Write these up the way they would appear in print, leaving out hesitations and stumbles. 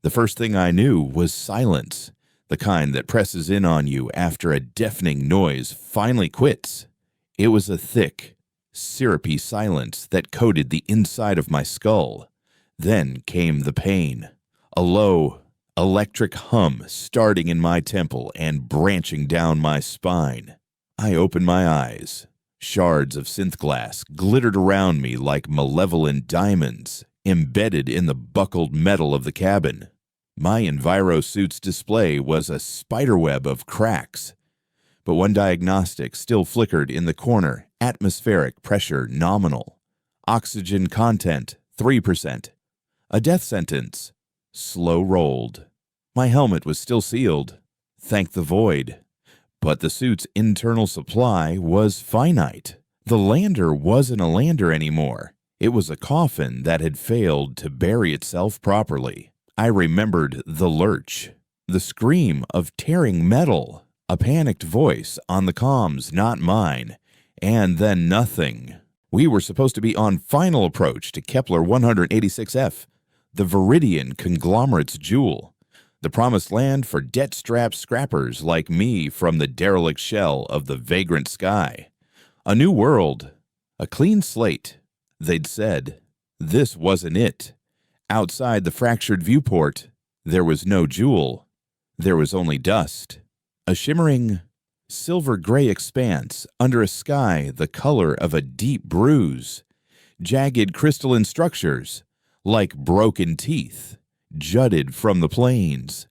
The first thing I knew was silence, the kind that presses in on you after a deafening noise finally quits. It was a thick, syrupy silence that coated the inside of my skull. Then came the pain, a low, electric hum starting in my temple and branching down my spine. I opened my eyes. Shards of synth glass glittered around me like malevolent diamonds, embedded in the buckled metal of the cabin. My EnviroSuit's display was a spiderweb of cracks, but one diagnostic still flickered in the corner: atmospheric pressure nominal. Oxygen content 3%. A death sentence. Slow rolled. My helmet was still sealed. Thank the void. But the suit's internal supply was finite. The lander wasn't a lander anymore. It was a coffin that had failed to bury itself properly. I remembered the lurch, the scream of tearing metal, a panicked voice on the comms, not mine, and then nothing. We were supposed to be on final approach to Kepler 186F, the Viridian conglomerate's jewel, the promised land for debt-strapped scrappers like me from the derelict shell of the vagrant sky. A new world, a clean slate. They'd said. This wasn't it. Outside the fractured viewport, there was no jewel. There was only dust. A shimmering, silver-gray expanse under a sky the color of a deep bruise. Jagged crystalline structures, like broken teeth, jutted from the plains,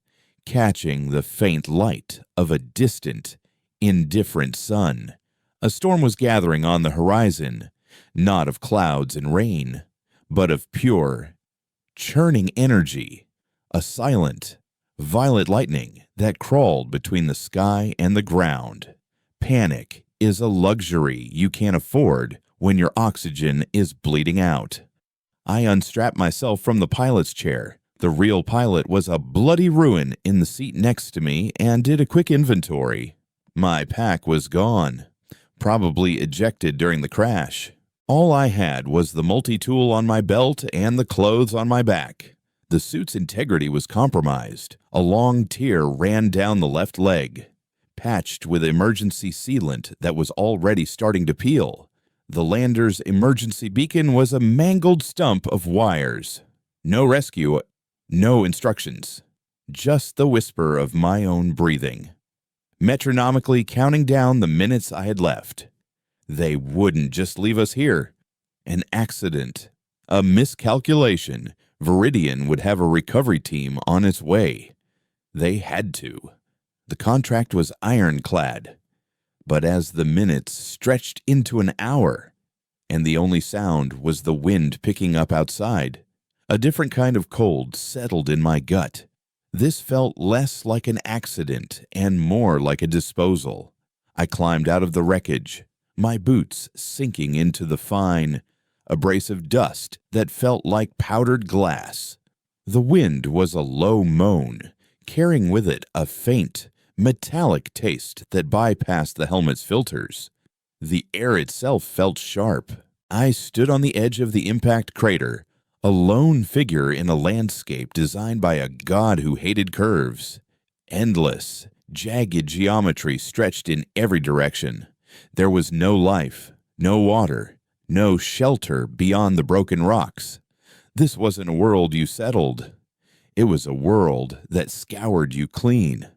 catching the faint light of a distant, indifferent sun. A storm was gathering on the horizon, not of clouds and rain, but of pure, churning energy, a silent, violet lightning that crawled between the sky and the ground. Panic is a luxury you can't afford when your oxygen is bleeding out. I unstrapped myself from the pilot's chair. The real pilot was a bloody ruin in the seat next to me and did a quick inventory. My pack was gone, probably ejected during the crash. All I had was the multi-tool on my belt and the clothes on my back. The suit's integrity was compromised. A long tear ran down the left leg, patched with emergency sealant that was already starting to peel. The lander's emergency beacon was a mangled stump of wires. No rescue, no instructions. Just the whisper of my own breathing, metronomically counting down the minutes I had left. They wouldn't just leave us here. An accident, a miscalculation. Viridian would have a recovery team on its way. They had to. The contract was ironclad. But as the minutes stretched into an hour, and the only sound was the wind picking up outside, a different kind of cold settled in my gut. This felt less like an accident and more like a disposal. I climbed out of the wreckage, my boots sinking into the fine, abrasive dust that felt like powdered glass. The wind was a low moan, carrying with it a faint, metallic taste that bypassed the helmet's filters. The air itself felt sharp. I stood on the edge of the impact crater, a lone figure in a landscape designed by a god who hated curves. Endless, jagged geometry stretched in every direction. There was no life, no water, no shelter beyond the broken rocks. This wasn't a world you settled. It was a world that scoured you clean.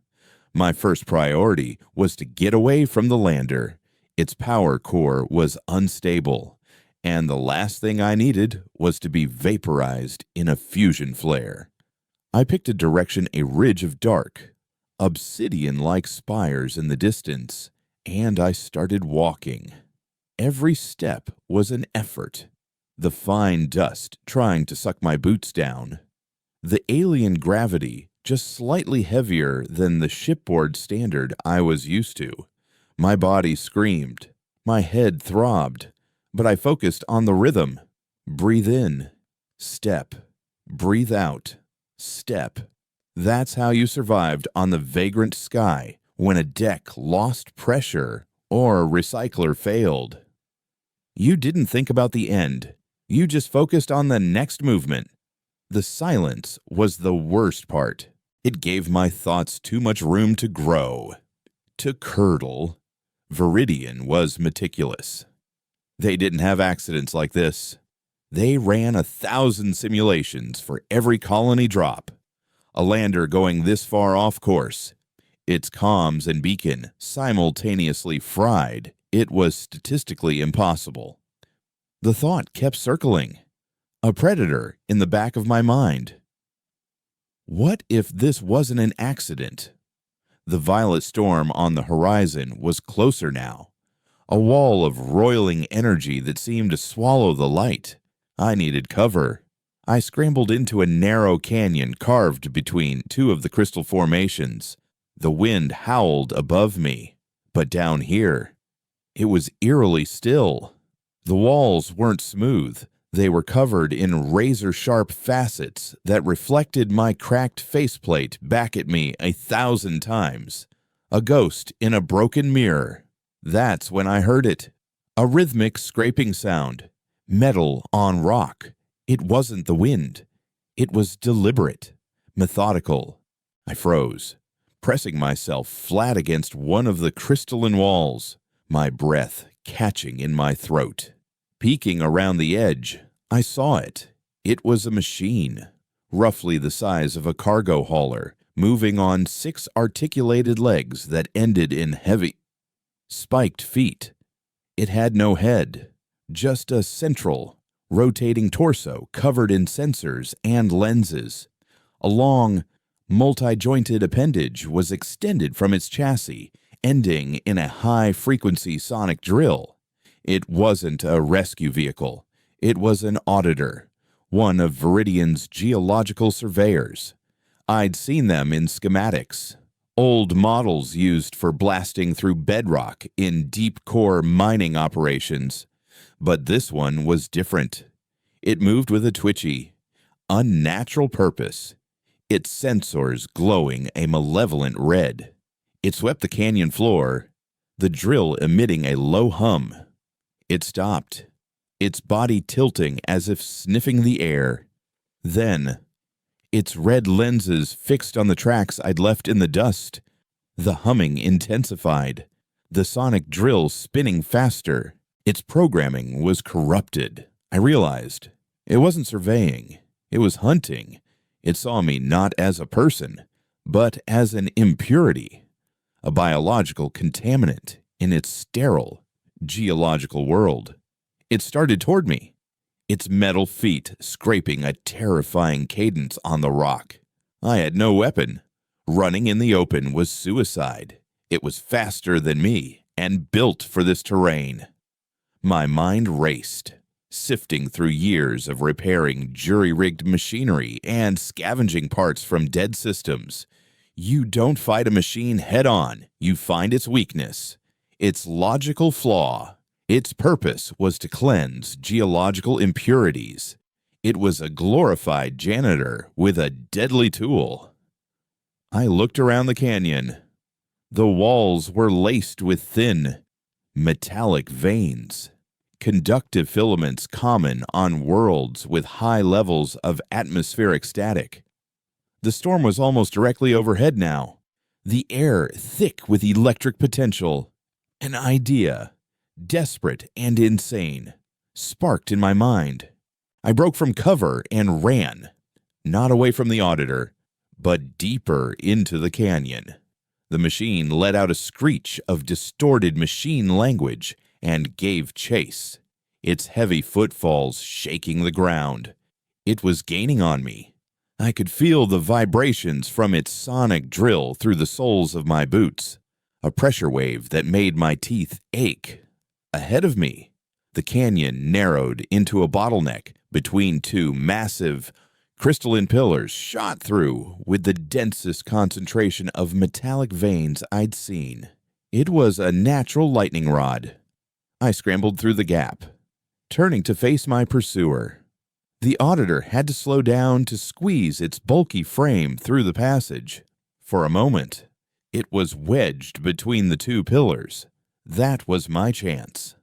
My first priority was to get away from the lander. Its power core was unstable, and the last thing I needed was to be vaporized in a fusion flare. I picked a direction, a ridge of dark, obsidian-like spires in the distance, and I started walking. Every step was an effort, the fine dust trying to suck my boots down. The alien gravity just slightly heavier than the shipboard standard I was used to. My body screamed, my head throbbed, but I focused on the rhythm. Breathe in, step, breathe out, step. That's how you survived on the vagrant sky when a deck lost pressure or a recycler failed. You didn't think about the end. You just focused on the next movement. The silence was the worst part. It gave my thoughts too much room to grow, to curdle. Viridian was meticulous. They didn't have accidents like this. They ran 1,000 simulations for every colony drop. A lander going this far off course, its comms and beacon simultaneously fried. It was statistically impossible. The thought kept circling. A predator in the back of my mind. What if this wasn't an accident? The violet storm on the horizon was closer now. A wall of roiling energy that seemed to swallow the light. I needed cover. I scrambled into a narrow canyon carved between two of the crystal formations. The wind howled above me, but down here, it was eerily still. The walls weren't smooth. They were covered in razor-sharp facets that reflected my cracked faceplate back at me 1,000 times. A ghost in a broken mirror. That's when I heard it. A rhythmic scraping sound. Metal on rock. It wasn't the wind. It was deliberate, methodical. I froze, pressing myself flat against one of the crystalline walls, my breath catching in my throat. Peeking around the edge, I saw it. It was a machine, roughly the size of a cargo hauler, moving on 6 articulated legs that ended in heavy, spiked feet. It had no head, just a central, rotating torso covered in sensors and lenses. A long, multi-jointed appendage was extended from its chassis, ending in a high-frequency sonic drill. It wasn't a rescue vehicle. It was an auditor, one of Viridian's geological surveyors. I'd seen them in schematics, old models used for blasting through bedrock in deep-core mining operations. But this one was different. It moved with a twitchy, unnatural purpose, its sensors glowing a malevolent red. It swept the canyon floor, the drill emitting a low hum. It stopped, its body tilting as if sniffing the air. Then, its red lenses fixed on the tracks I'd left in the dust. The humming intensified, the sonic drill spinning faster. Its programming was corrupted. I realized it wasn't surveying, it was hunting. It saw me not as a person, but as an impurity, a biological contaminant in its sterile, geological world. It started toward me, its metal feet scraping a terrifying cadence on the rock. I had no weapon. Running in the open was suicide. It was faster than me and built for this terrain. My mind raced, sifting through years of repairing jury-rigged machinery and scavenging parts from dead systems. You don't fight a machine head-on. You find its weakness, its logical flaw. Its purpose was to cleanse geological impurities. It was a glorified janitor with a deadly tool. I looked around the canyon. The walls were laced with thin, metallic veins, conductive filaments common on worlds with high levels of atmospheric static. The storm was almost directly overhead now, the air thick with electric potential. An idea, desperate and insane, sparked in my mind. I broke from cover and ran, not away from the auditor, but deeper into the canyon. The machine let out a screech of distorted machine language and gave chase, its heavy footfalls shaking the ground. It was gaining on me. I could feel the vibrations from its sonic drill through the soles of my boots, a pressure wave that made my teeth ache. Ahead of me, the canyon narrowed into a bottleneck between two massive, crystalline pillars shot through with the densest concentration of metallic veins I'd seen. It was a natural lightning rod. I scrambled through the gap, turning to face my pursuer. The auditor had to slow down to squeeze its bulky frame through the passage. For a moment, it was wedged between the two pillars. That was my chance.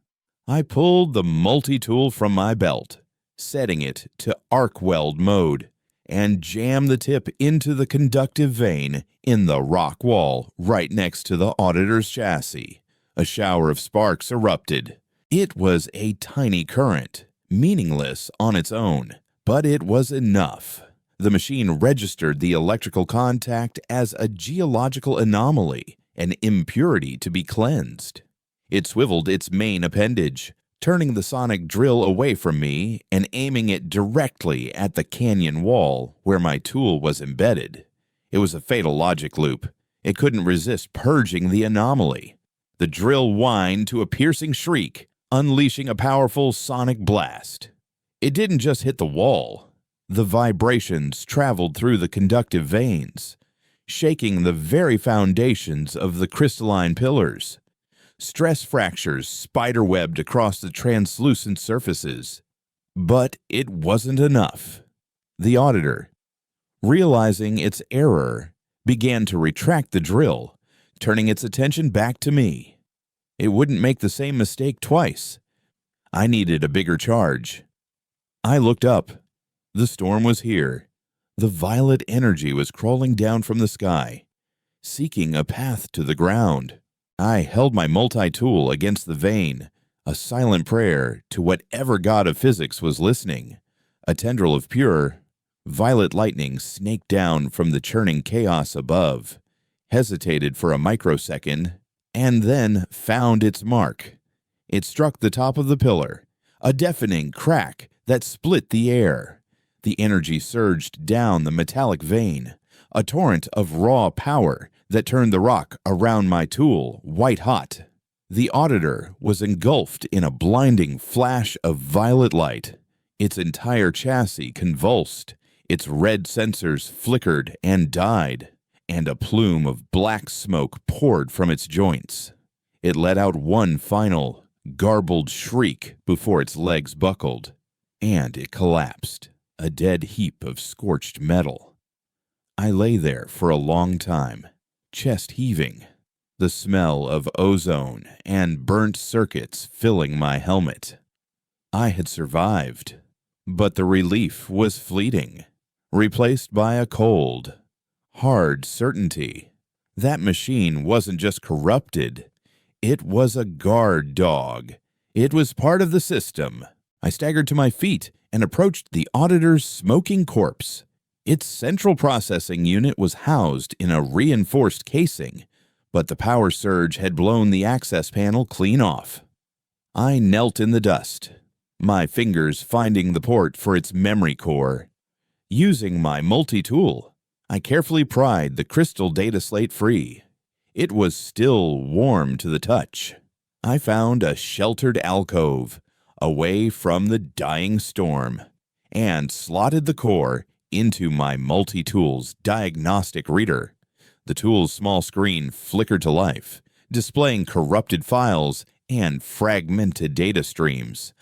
I pulled the multi-tool from my belt, setting it to arc weld mode, and jam the tip into the conductive vein in the rock wall right next to the auditor's chassis. A shower of sparks erupted. It was a tiny current, meaningless on its own, but it was enough. The machine registered the electrical contact as a geological anomaly, an impurity to be cleansed. It swiveled its main appendage, turning the sonic drill away from me and aiming it directly at the canyon wall where my tool was embedded. It was a fatal logic loop. It couldn't resist purging the anomaly. The drill whined to a piercing shriek, unleashing a powerful sonic blast. It didn't just hit the wall. The vibrations traveled through the conductive veins, shaking the very foundations of the crystalline pillars. Stress fractures spiderwebbed across the translucent surfaces. But it wasn't enough. The auditor, realizing its error, began to retract the drill, turning its attention back to me. It wouldn't make the same mistake twice. I needed a bigger charge. I looked up. The storm was here. The violet energy was crawling down from the sky, seeking a path to the ground. I held my multi-tool against the vein, a silent prayer to whatever god of physics was listening. A tendril of pure, violet lightning snaked down from the churning chaos above, hesitated for a microsecond, and then found its mark. It struck the top of the pillar, a deafening crack that split the air. The energy surged down the metallic vein, a torrent of raw power that turned the rock around my tool white-hot. The auditor was engulfed in a blinding flash of violet light. Its entire chassis convulsed, its red sensors flickered and died, and a plume of black smoke poured from its joints. It let out one final, garbled shriek before its legs buckled, and it collapsed, a dead heap of scorched metal. I lay there for a long time, chest heaving, the smell of ozone and burnt circuits filling my helmet. I had survived, but the relief was fleeting, replaced by a cold, hard certainty. That machine wasn't just corrupted, it was a guard dog. It was part of the system. I staggered to my feet and approached the auditor's smoking corpse. Its central processing unit was housed in a reinforced casing, but the power surge had blown the access panel clean off. I knelt in the dust, my fingers finding the port for its memory core. Using my multi-tool, I carefully pried the crystal data slate free. It was still warm to the touch. I found a sheltered alcove, away from the dying storm, and slotted the core into my multi-tool's diagnostic reader. The tool's small screen flickered to life, displaying corrupted files and fragmented data streams.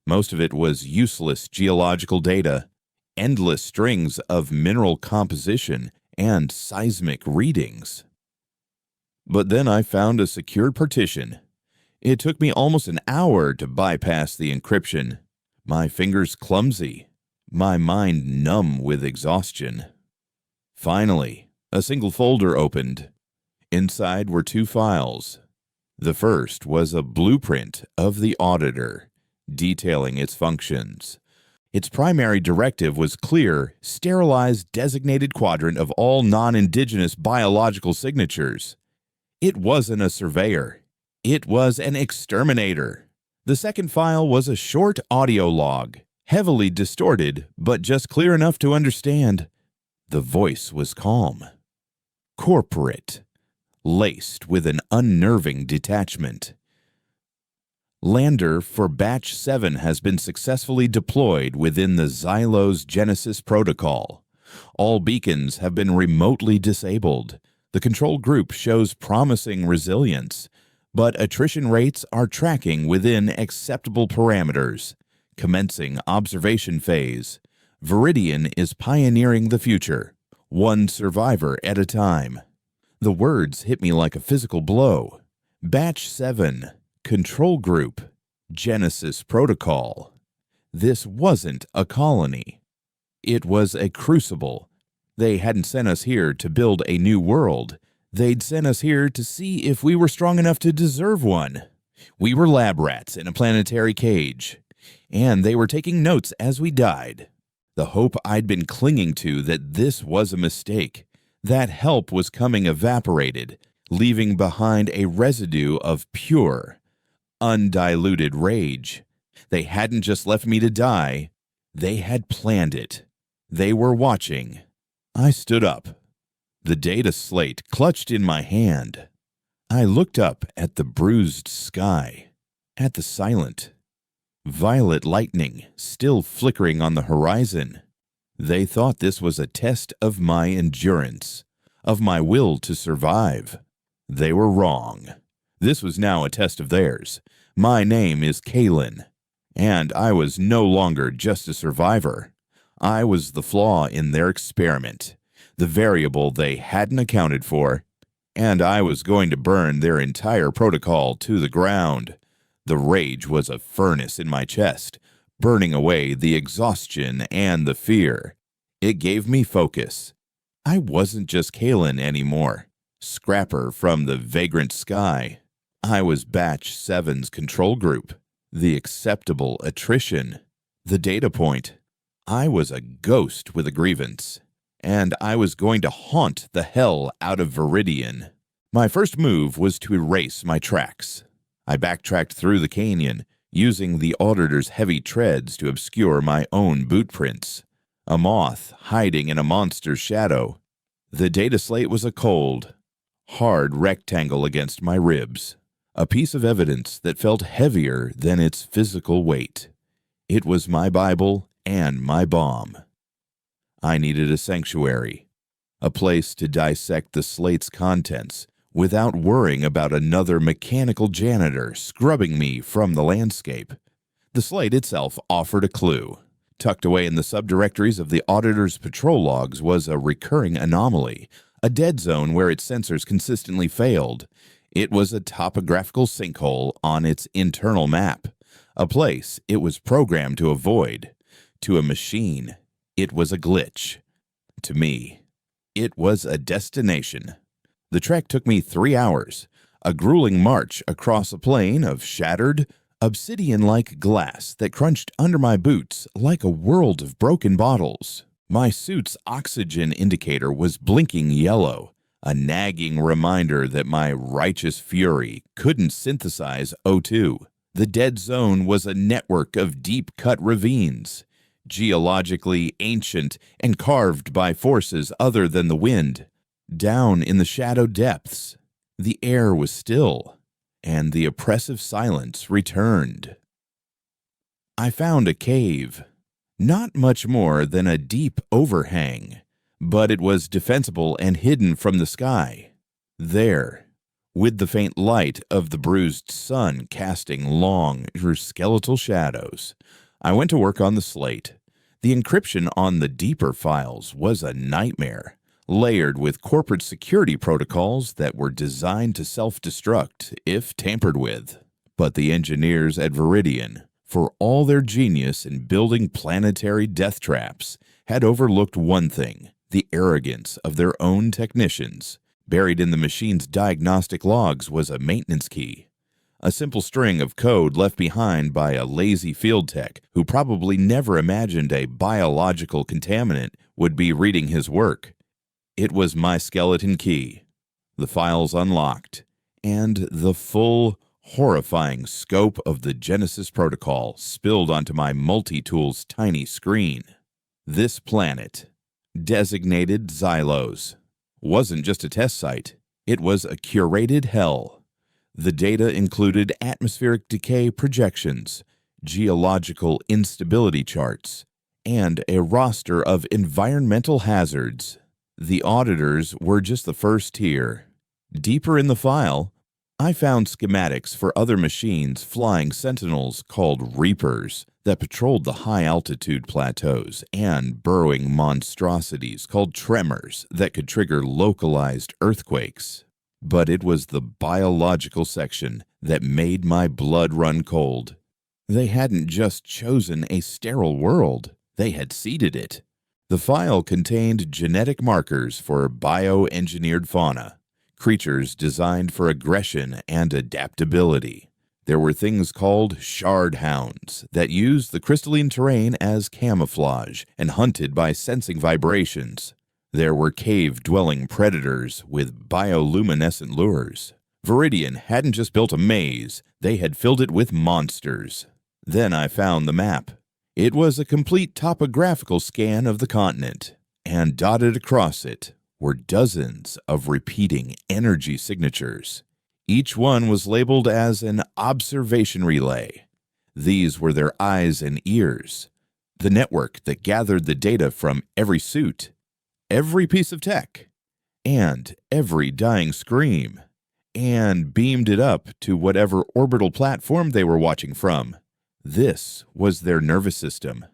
Most of it was useless geological data, endless strings of mineral composition and seismic readings. But then I found a secured partition. It took me almost an hour to bypass the encryption, my fingers clumsy, my mind numb with exhaustion. Finally, a single folder opened. Inside were two files. The first was a blueprint of the auditor, detailing its functions. Its primary directive was clear, sterilized designated quadrant of all non-indigenous biological signatures. It wasn't a surveyor. It was an exterminator. The second file was a short audio log, heavily distorted, but just clear enough to understand. The voice was calm, corporate, laced with an unnerving detachment. Lander for Batch 7 has been successfully deployed within the Xylos Genesis protocol. All beacons have been remotely disabled. The control group shows promising resilience, but attrition rates are tracking within acceptable parameters. Commencing observation phase. Viridian is pioneering the future, one survivor at a time. The words hit me like a physical blow. Batch 7, Control Group, Genesis Protocol. This wasn't a colony. It was a crucible. They hadn't sent us here to build a new world. They'd sent us here to see if we were strong enough to deserve one. We were lab rats in a planetary cage, and they were taking notes as we died. The hope I'd been clinging to that this was a mistake, that help was coming evaporated, leaving behind a residue of pure, undiluted rage. They hadn't just left me to die. They had planned it. They were watching. I stood up, the data slate clutched in my hand. I looked up at the bruised sky, at the silent, violet lightning still flickering on the horizon. They thought this was a test of my endurance, of my will to survive. They were wrong. This was now a test of theirs. My name is Kalen, and I was no longer just a survivor. I was the flaw in their experiment, the variable they hadn't accounted for, and I was going to burn their entire protocol to the ground. The rage was a furnace in my chest, burning away the exhaustion and the fear. It gave me focus. I wasn't just Kalen anymore, scrapper from the vagrant sky. I was Batch 7's control group, the acceptable attrition, the data point. I was a ghost with a grievance, and I was going to haunt the hell out of Viridian. My first move was to erase my tracks. I backtracked through the canyon, using the auditor's heavy treads to obscure my own boot prints. A moth hiding in a monster's shadow. The data slate was a cold, hard rectangle against my ribs, a piece of evidence that felt heavier than its physical weight. It was my Bible and my bomb. I needed a sanctuary, a place to dissect the slate's contents without worrying about another mechanical janitor scrubbing me from the landscape. The slate itself offered a clue. Tucked away in the subdirectories of the auditor's patrol logs was a recurring anomaly, a dead zone where its sensors consistently failed. It was a topographical sinkhole on its internal map, a place it was programmed to avoid. To a machine, it was a glitch. To me, it was a destination. The trek took me 3 hours, a grueling march across a plain of shattered, obsidian-like glass that crunched under my boots like a world of broken bottles. My suit's oxygen indicator was blinking yellow, a nagging reminder that my righteous fury couldn't synthesize O2. The dead zone was a network of deep-cut ravines, geologically ancient and carved by forces other than the wind. Down in the shadow depths, the air was still, and the oppressive silence returned. I found a cave, not much more than a deep overhang, but it was defensible and hidden from the sky. There, with the faint light of the bruised sun casting long, skeletal shadows, I went to work on the slate. The encryption on the deeper files was a nightmare, layered with corporate security protocols that were designed to self-destruct if tampered with. But the engineers at Viridian, for all their genius in building planetary death traps, had overlooked one thing: the arrogance of their own technicians. Buried in the machine's diagnostic logs was a maintenance key, a simple string of code left behind by a lazy field tech who probably never imagined a biological contaminant would be reading his work. It was my skeleton key, the files unlocked, and the full, horrifying scope of the Genesis protocol spilled onto my multi-tool's tiny screen. This planet, designated Xylos, wasn't just a test site. It was a curated hell. The data included atmospheric decay projections, geological instability charts, and a roster of environmental hazards. The auditors were just the first tier. Deeper in the file, I found schematics for other machines flying sentinels called Reapers that patrolled the high-altitude plateaus, and burrowing monstrosities called Tremors that could trigger localized earthquakes. But it was the biological section that made my blood run cold. They hadn't just chosen a sterile world, they had seeded it. The file contained genetic markers for bioengineered fauna, creatures designed for aggression and adaptability. There were things called shard hounds that used the crystalline terrain as camouflage and hunted by sensing vibrations. There were cave-dwelling predators with bioluminescent lures. Viridian hadn't just built a maze, they had filled it with monsters. Then I found the map. It was a complete topographical scan of the continent, and dotted across it were dozens of repeating energy signatures. Each one was labeled as an observation relay. These were their eyes and ears, the network that gathered the data from every suit, every piece of tech, and every dying scream, and beamed it up to whatever orbital platform they were watching from. This was their nervous system,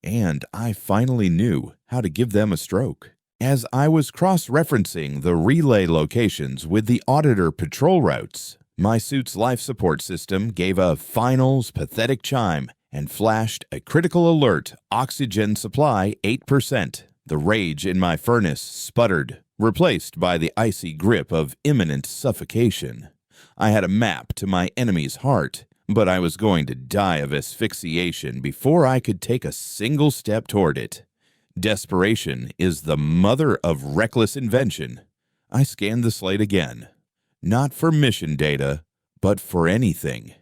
and I finally knew how to give them a stroke. As I was cross-referencing the relay locations with the auditor patrol routes, my suit's life support system gave a finals pathetic chime and flashed a critical alert: oxygen supply 8%. The rage in my furnace sputtered, replaced by the icy grip of imminent suffocation. I had a map to my enemy's heart, but I was going to die of asphyxiation before I could take a single step toward it. Desperation is the mother of reckless invention. I scanned the slate again. Not for mission data, but for anything.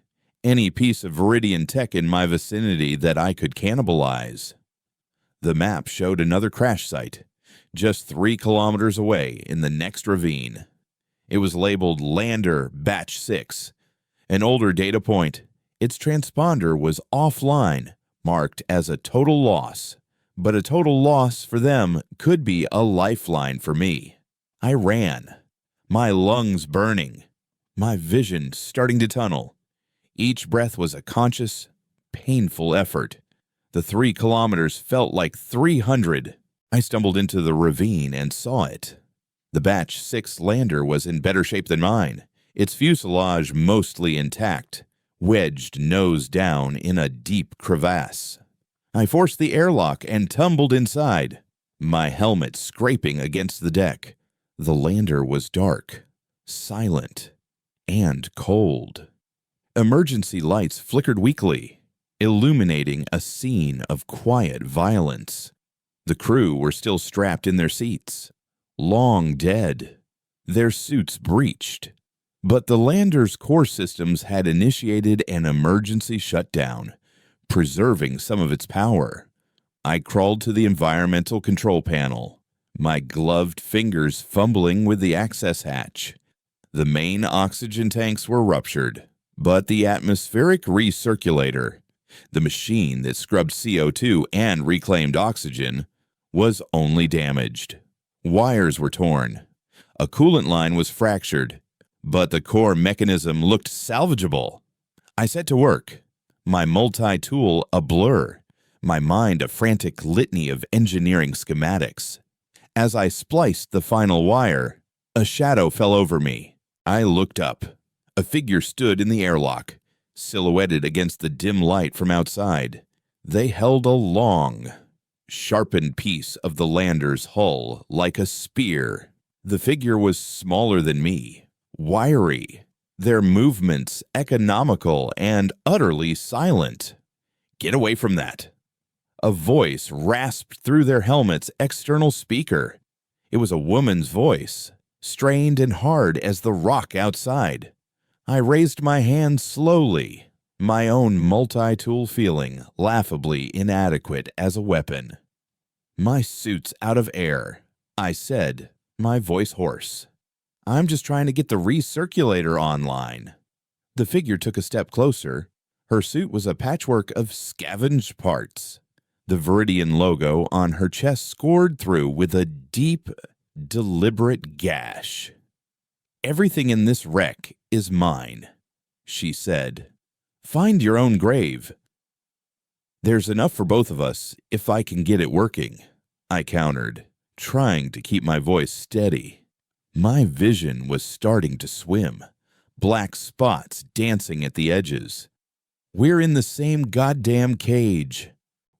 Any piece of Viridian tech in my vicinity that I could cannibalize. The map showed another crash site, just 3 kilometers away in the next ravine. It was labeled Lander Batch 6, an older data point. Its transponder was offline, marked as a total loss. But a total loss for them could be a lifeline for me. I ran, my lungs burning, my vision starting to tunnel. Each breath was a conscious, painful effort. The 3 kilometers felt like 300. I stumbled into the ravine and saw it. The Batch 6 lander was in better shape than mine, its fuselage mostly intact, wedged nose down in a deep crevasse. I forced the airlock and tumbled inside, my helmet scraping against the deck. The lander was dark, silent, and cold. Emergency lights flickered weakly, illuminating a scene of quiet violence. The crew were still strapped in their seats, long dead, their suits breached. But the lander's core systems had initiated an emergency shutdown, preserving some of its power. I crawled to the environmental control panel, my gloved fingers fumbling with the access hatch. The main oxygen tanks were ruptured, but the atmospheric recirculator, the machine that scrubbed CO2 and reclaimed oxygen, was only damaged. Wires were torn. A coolant line was fractured, but the core mechanism looked salvageable. I set to work, my multi-tool a blur, my mind a frantic litany of engineering schematics. As I spliced the final wire, a shadow fell over me. I looked up. A figure stood in the airlock, silhouetted against the dim light from outside. They held a long, sharpened piece of the lander's hull like a spear. The figure was smaller than me, wiry, their movements economical and utterly silent. "Get away from that." A voice rasped through their helmet's external speaker. It was a woman's voice, strained and hard as the rock outside. I raised my hand slowly, my own multi-tool feeling laughably inadequate as a weapon. "My suit's out of air," I said, my voice hoarse. "I'm just trying to get the recirculator online." The figure took a step closer. Her suit was a patchwork of scavenged parts. The Viridian logo on her chest scored through with a deep, deliberate gash. "Everything in this wreck is mine," she said. "Find your own grave." "There's enough for both of us if I can get it working," I countered, trying to keep my voice steady. My vision was starting to swim, black spots dancing at the edges. "We're in the same goddamn cage.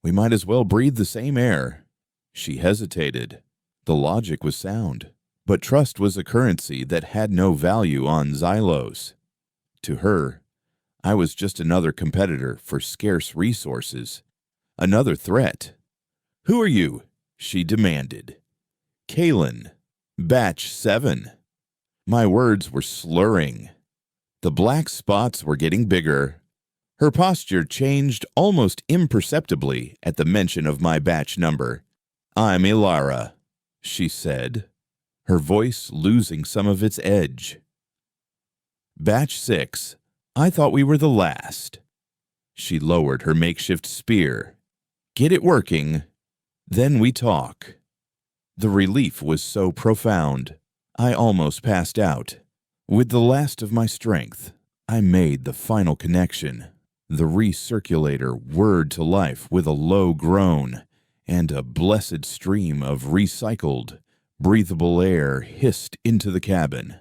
We might as well breathe the same air." She hesitated. The logic was sound, but trust was a currency that had no value on Xylos. To her, I was just another competitor for scarce resources, another threat. "Who are you?" she demanded. "Kalen, Batch 7. My words were slurring. The black spots were getting bigger. Her posture changed almost imperceptibly at the mention of my batch number. "I'm Ilara," she said, her voice losing some of its edge. "Batch 6. I thought we were the last." She lowered her makeshift spear. "Get it working. Then we talk." The relief was so profound, I almost passed out. With the last of my strength, I made the final connection. The recirculator whirred to life with a low groan, and a blessed stream of recycled, breathable air hissed into the cabin.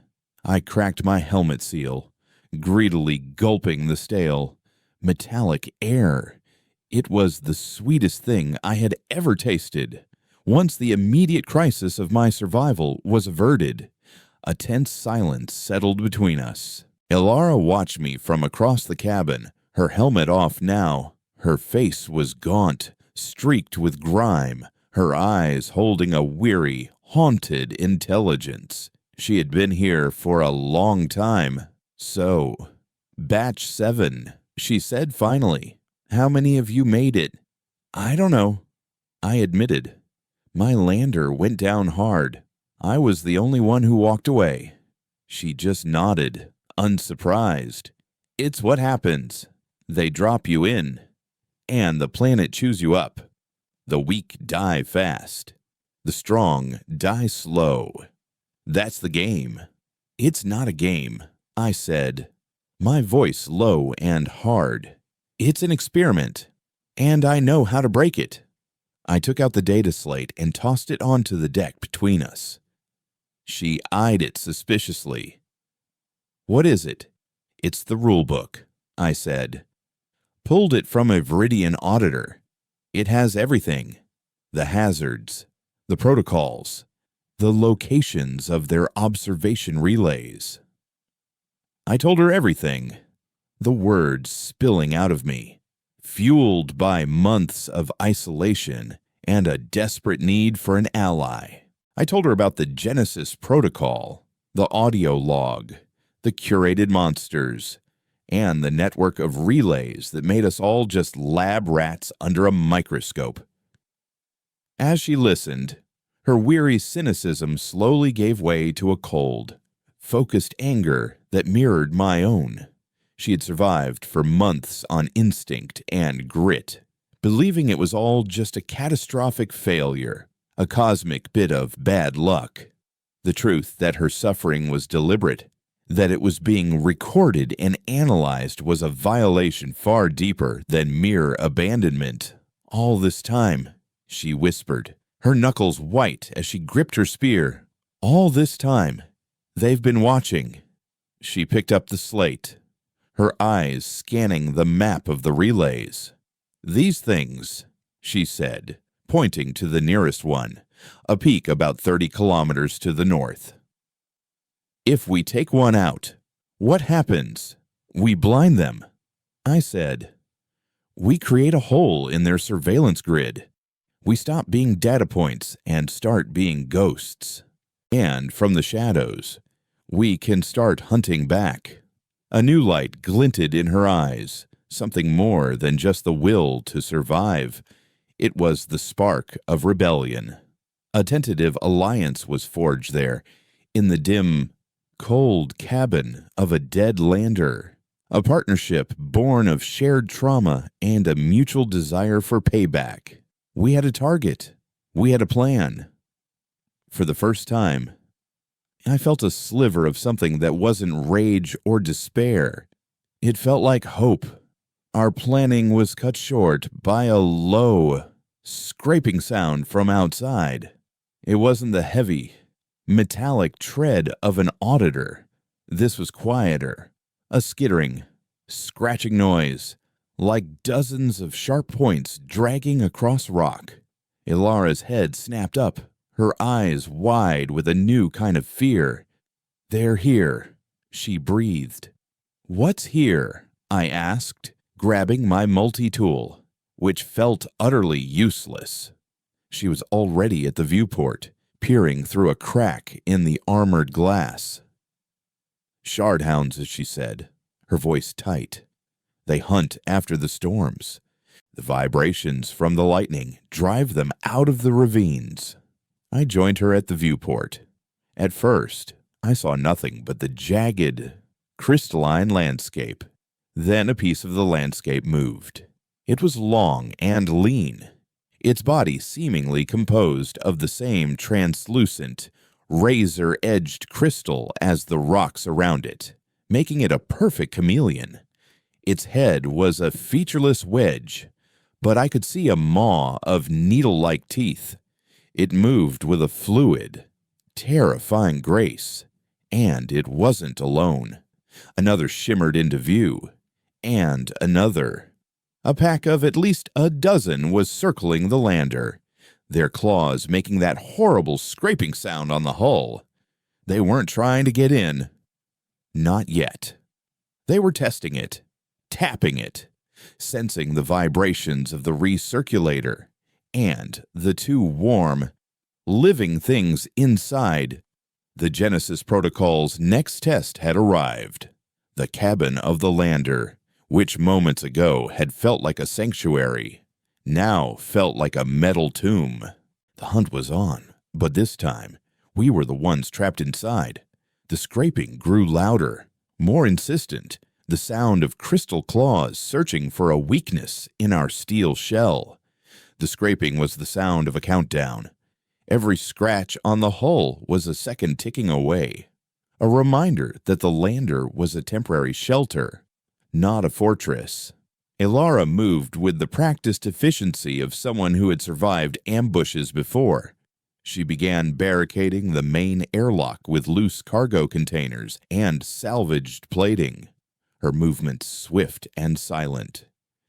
I cracked my helmet seal, greedily gulping the stale, metallic air. It was the sweetest thing I had ever tasted. Once the immediate crisis of my survival was averted, a tense silence settled between us. Ilara watched me from across the cabin, her helmet off now. Her face was gaunt, streaked with grime, her eyes holding a weary, haunted intelligence. She had been here for a long time. "So, Batch 7, she said finally. "How many of you made it?" "I don't know," I admitted. "My lander went down hard. I was the only one who walked away." She just nodded, unsurprised. "It's what happens. They drop you in, and the planet chews you up. The weak die fast. The strong die slow. That's the game." "It's not a game," I said, my voice low and hard. "It's an experiment, and I know how to break it." I took out the data slate and tossed it onto the deck between us. She eyed it suspiciously. "What is it?" "It's the rulebook," I said. "Pulled it from a Viridian auditor. It has everything. The hazards, the protocols, the locations of their observation relays." I told her everything, the words spilling out of me, fueled by months of isolation and a desperate need for an ally. I told her about the Genesis protocol, the audio log, the curated monsters, and the network of relays that made us all just lab rats under a microscope. As she listened, her weary cynicism slowly gave way to a cold, focused anger that mirrored my own. She had survived for months on instinct and grit, believing it was all just a catastrophic failure, a cosmic bit of bad luck. The truth that her suffering was deliberate, that it was being recorded and analyzed, was a violation far deeper than mere abandonment. "All this time," she whispered, her knuckles white as she gripped her spear. "All this time, they've been watching." She picked up the slate, her eyes scanning the map of the relays. "These things," she said, pointing to the nearest one, a peak about 30 kilometers to the north. "If we take one out, what happens? We blind them." I said, "We create a hole in their surveillance grid. We stop being data points and start being ghosts. And from the shadows, we can start hunting back." A new light glinted in her eyes, something more than just the will to survive. It was the spark of rebellion. A tentative alliance was forged there, in the dim, cold cabin of a dead lander. A partnership born of shared trauma and a mutual desire for payback. We had a target. We had a plan. For the first time, I felt a sliver of something that wasn't rage or despair. It felt like hope. Our planning was cut short by a low, scraping sound from outside. It wasn't the heavy, metallic tread of an auditor. This was quieter, a skittering, scratching noise, like dozens of sharp points dragging across rock. Ilara's head snapped up, her eyes wide with a new kind of fear. "They're here," she breathed. "What's here?" I asked, grabbing my multi-tool, which felt utterly useless. She was already at the viewport, peering through a crack in the armored glass. "Shardhounds," she said, her voice tight. "They hunt after the storms. The vibrations from the lightning drive them out of the ravines." I joined her at the viewport. At first, I saw nothing but the jagged, crystalline landscape. Then a piece of the landscape moved. It was long and lean, its body seemingly composed of the same translucent, razor-edged crystal as the rocks around it, making it a perfect chameleon. Its head was a featureless wedge, but I could see a maw of needle-like teeth. It moved with a fluid, terrifying grace, and it wasn't alone. Another shimmered into view, and another. A pack of at least a dozen was circling the lander, their claws making that horrible scraping sound on the hull. They weren't trying to get in. Not yet. They were testing it, tapping it, sensing the vibrations of the recirculator, and the two warm, living things inside. The Genesis Protocol's next test had arrived. The cabin of the lander, which moments ago had felt like a sanctuary, now felt like a metal tomb. The hunt was on, but this time, we were the ones trapped inside. The scraping grew louder, more insistent, the sound of crystal claws searching for a weakness in our steel shell. The scraping was the sound of a countdown. Every scratch on the hull was a second ticking away, a reminder that the lander was a temporary shelter, not a fortress. Ilara moved with the practiced efficiency of someone who had survived ambushes before. She began barricading the main airlock with loose cargo containers and salvaged plating, her movements swift and silent.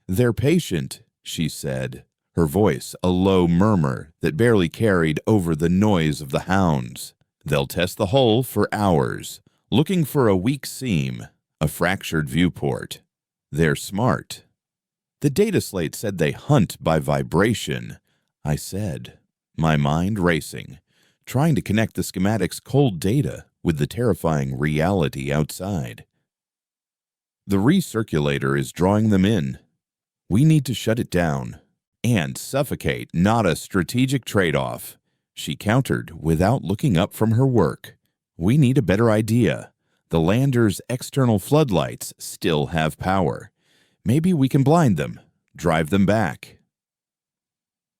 "They're patient," she said, her voice a low murmur that barely carried over the noise of the hounds. "They'll test the hull for hours, looking for a weak seam, a fractured viewport. They're smart." "The data slate said they hunt by vibration," I said, my mind racing, trying to connect the schematic's cold data with the terrifying reality outside. "The recirculator is drawing them in. We need to shut it down. And suffocate, not a strategic trade-off," she countered without looking up from her work. "We need a better idea. The lander's external floodlights still have power. Maybe we can blind them, drive them back."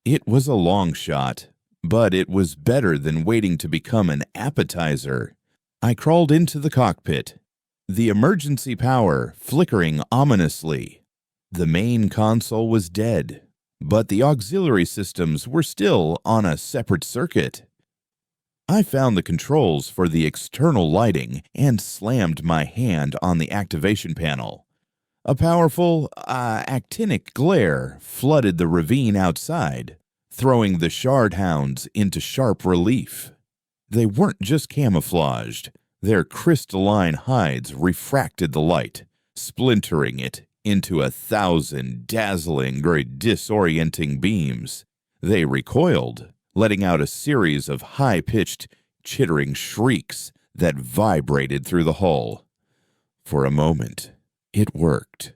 It was a long shot, but it was better than waiting to become an appetizer. I crawled into the cockpit, the emergency power flickering ominously. The main console was dead, but the auxiliary systems were still on a separate circuit. I found the controls for the external lighting and slammed my hand on the activation panel. A powerful, actinic glare flooded the ravine outside, throwing the shardhounds into sharp relief. They weren't just camouflaged. Their crystalline hides refracted the light, splintering it into 1,000 dazzling, disorienting beams. They recoiled, letting out a series of high-pitched, chittering shrieks that vibrated through the hull. For a moment, it worked.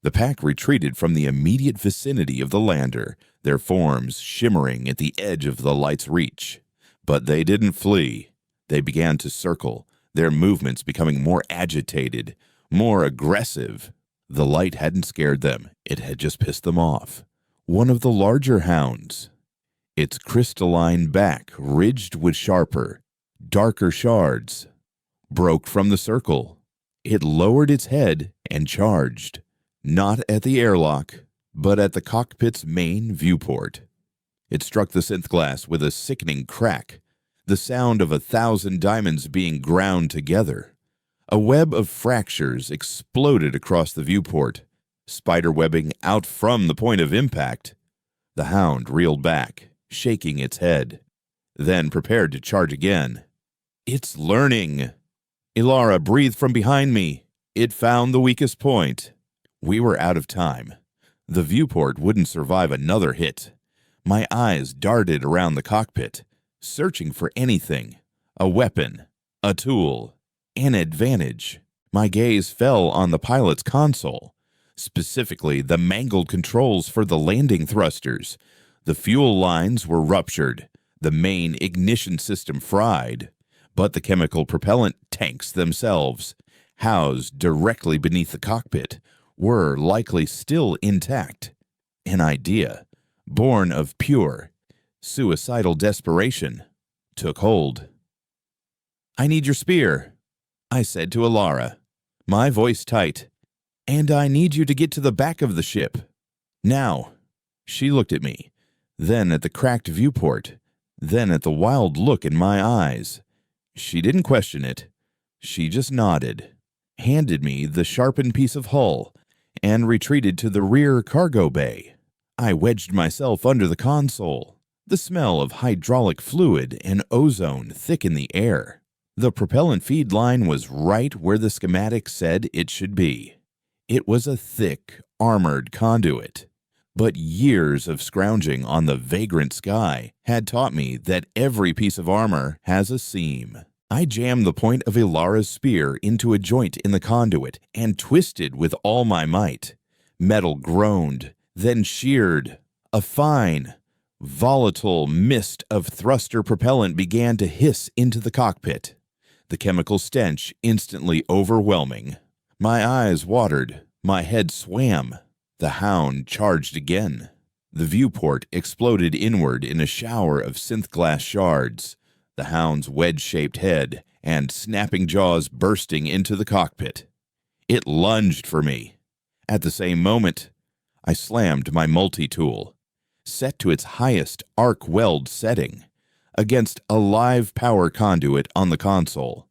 The pack retreated from the immediate vicinity of the lander, their forms shimmering at the edge of the light's reach. But they didn't flee. They began to circle, their movements becoming more agitated, more aggressive. The light hadn't scared them. It had just pissed them off. One of the larger hounds, its crystalline back ridged with sharper, darker shards, broke from the circle. It lowered its head and charged, not at the airlock, but at the cockpit's main viewport. It struck the synth glass with a sickening crack, the sound of 1,000 diamonds being ground together. A web of fractures exploded across the viewport, spiderwebbing out from the point of impact. The hound reeled back, shaking its head, then prepared to charge again. It's learning. Ilara breathed from behind me. It found the weakest point. We were out of time. The viewport wouldn't survive another hit. My eyes darted around the cockpit, searching for anything. A weapon, a tool, an advantage. My gaze fell on the pilot's console, specifically the mangled controls for the landing thrusters. The fuel lines were ruptured, the main ignition system fried, but the chemical propellant tanks themselves, housed directly beneath the cockpit, were likely still intact. An idea, born of pure, suicidal desperation, took hold. "I need your spear," I said to Ilara, my voice tight. "And I need you to get to the back of the ship. Now." She looked at me, then at the cracked viewport, then at the wild look in my eyes. She didn't question it. She just nodded, handed me the sharpened piece of hull, and retreated to the rear cargo bay. I wedged myself under the console. The smell of hydraulic fluid and ozone thick in the air. The propellant feed line was right where the schematic said it should be. It was a thick, armored conduit. But years of scrounging on the vagrant sky had taught me that every piece of armor has a seam. I jammed the point of Ilara's spear into a joint in the conduit and twisted with all my might. Metal groaned, then sheared. A fine, volatile mist of thruster propellant began to hiss into the cockpit, the chemical stench instantly overwhelming. My eyes watered, my head swam. The hound charged again. The viewport exploded inward in a shower of synth glass shards, the hound's wedge-shaped head and snapping jaws bursting into the cockpit. It lunged for me. At the same moment, I slammed my multi-tool, set to its highest arc weld setting, against a live power conduit on the console.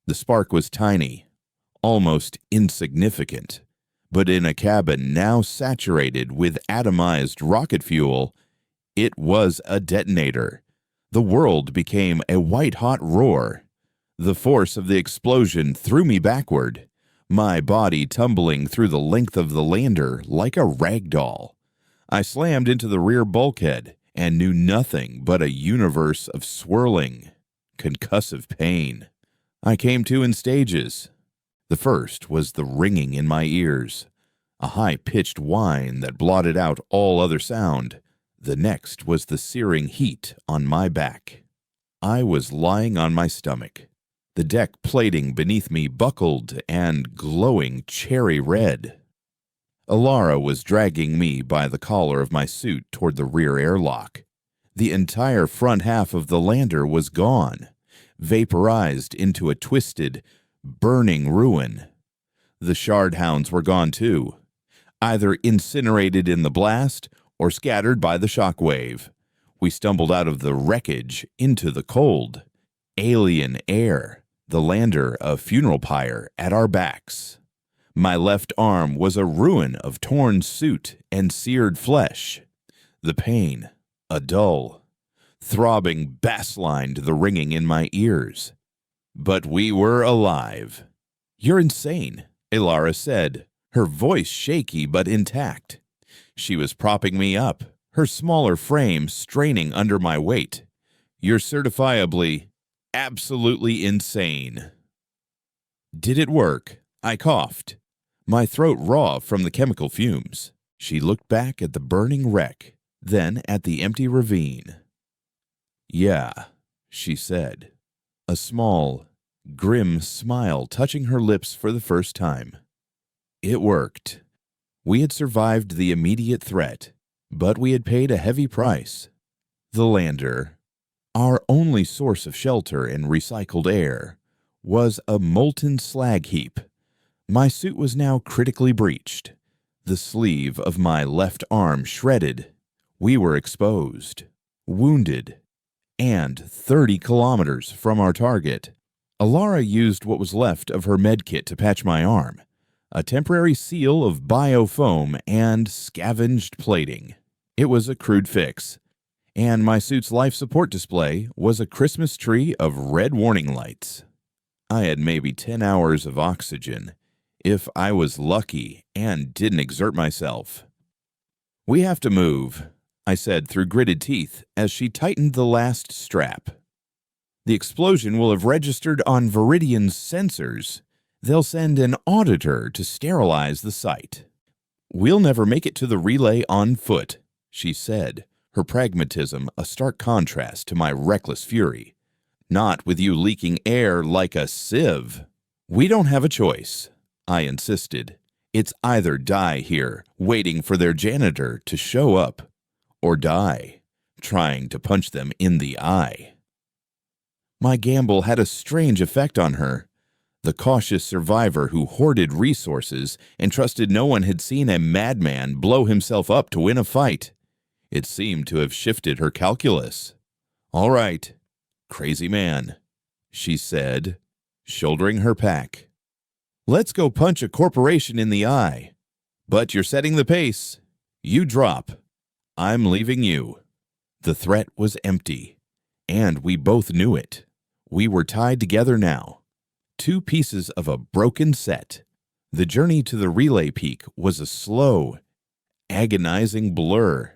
The spark was tiny, almost insignificant, but in a cabin now saturated with atomized rocket fuel, it was a detonator. The world became a white-hot roar. The force of the explosion threw me backward, my body tumbling through the length of the lander like a rag doll. I slammed into the rear bulkhead and knew nothing but a universe of swirling, concussive pain. I came to in stages. The first was the ringing in my ears, a high-pitched whine that blotted out all other sound. The next was the searing heat on my back. I was lying on my stomach, the deck plating beneath me buckled and glowing cherry red. Ilara was dragging me by the collar of my suit toward the rear airlock. The entire front half of the lander was gone, vaporized into a twisted, burning ruin. The shard hounds were gone too, either incinerated in the blast or scattered by the shockwave. We stumbled out of the wreckage into the cold, alien air, the lander a funeral pyre at our backs. My left arm was a ruin of torn suit and seared flesh. The pain, a dull, throbbing bass line to the ringing in my ears. But we were alive. "You're insane," Ilara said, her voice shaky but intact. She was propping me up, her smaller frame straining under my weight. "You're certifiably, absolutely insane." "Did it work?" I coughed, my throat raw from the chemical fumes. She looked back at the burning wreck, then at the empty ravine. "Yeah," she said, a small, grim smile touching her lips for the first time. "It worked. We had survived the immediate threat, but we had paid a heavy price. The lander, our only source of shelter and recycled air, was a molten slag heap. My suit was now critically breached, the sleeve of my left arm shredded. We were exposed, wounded, and 30 kilometers from our target. Ilara used what was left of her medkit to patch my arm, a temporary seal of biofoam and scavenged plating. It was a crude fix, and my suit's life support display was a Christmas tree of red warning lights. I had maybe 10 hours of oxygen, if I was lucky and didn't exert myself. "We have to move," I said through gritted teeth as she tightened the last strap. "The explosion will have registered on Viridian's sensors. They'll send an auditor to sterilize the site." "We'll never make it to the relay on foot," she said, her pragmatism a stark contrast to my reckless fury. "Not with you leaking air like a sieve." "We don't have a choice," I insisted. "It's either die here, waiting for their janitor to show up, or die, trying to punch them in the eye." My gamble had a strange effect on her. The cautious survivor who hoarded resources and trusted no one had seen a madman blow himself up to win a fight. It seemed to have shifted her calculus. "All right, crazy man," she said, shouldering her pack. "Let's go punch a corporation in the eye. But you're setting the pace. You drop. I'm leaving you." The threat was empty, and we both knew it. We were tied together now. Two pieces of a broken set. The journey to the relay peak was a slow, agonizing blur.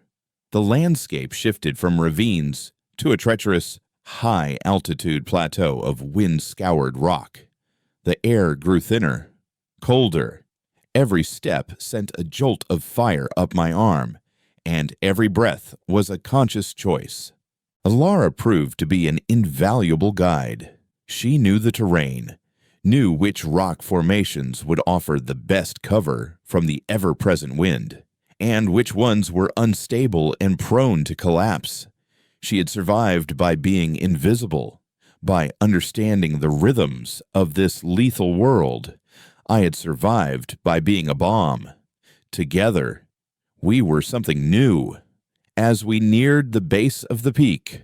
The landscape shifted from ravines to a treacherous, high-altitude plateau of wind-scoured rock. The air grew thinner, colder. Every step sent a jolt of fire up my arm, and every breath was a conscious choice. Alara proved to be an invaluable guide. She knew the terrain, knew which rock formations would offer the best cover from the ever-present wind, and which ones were unstable and prone to collapse. She had survived by being invisible, by understanding the rhythms of this lethal world. I had survived by being a bomb. Together, we were something new. As we neared the base of the peak,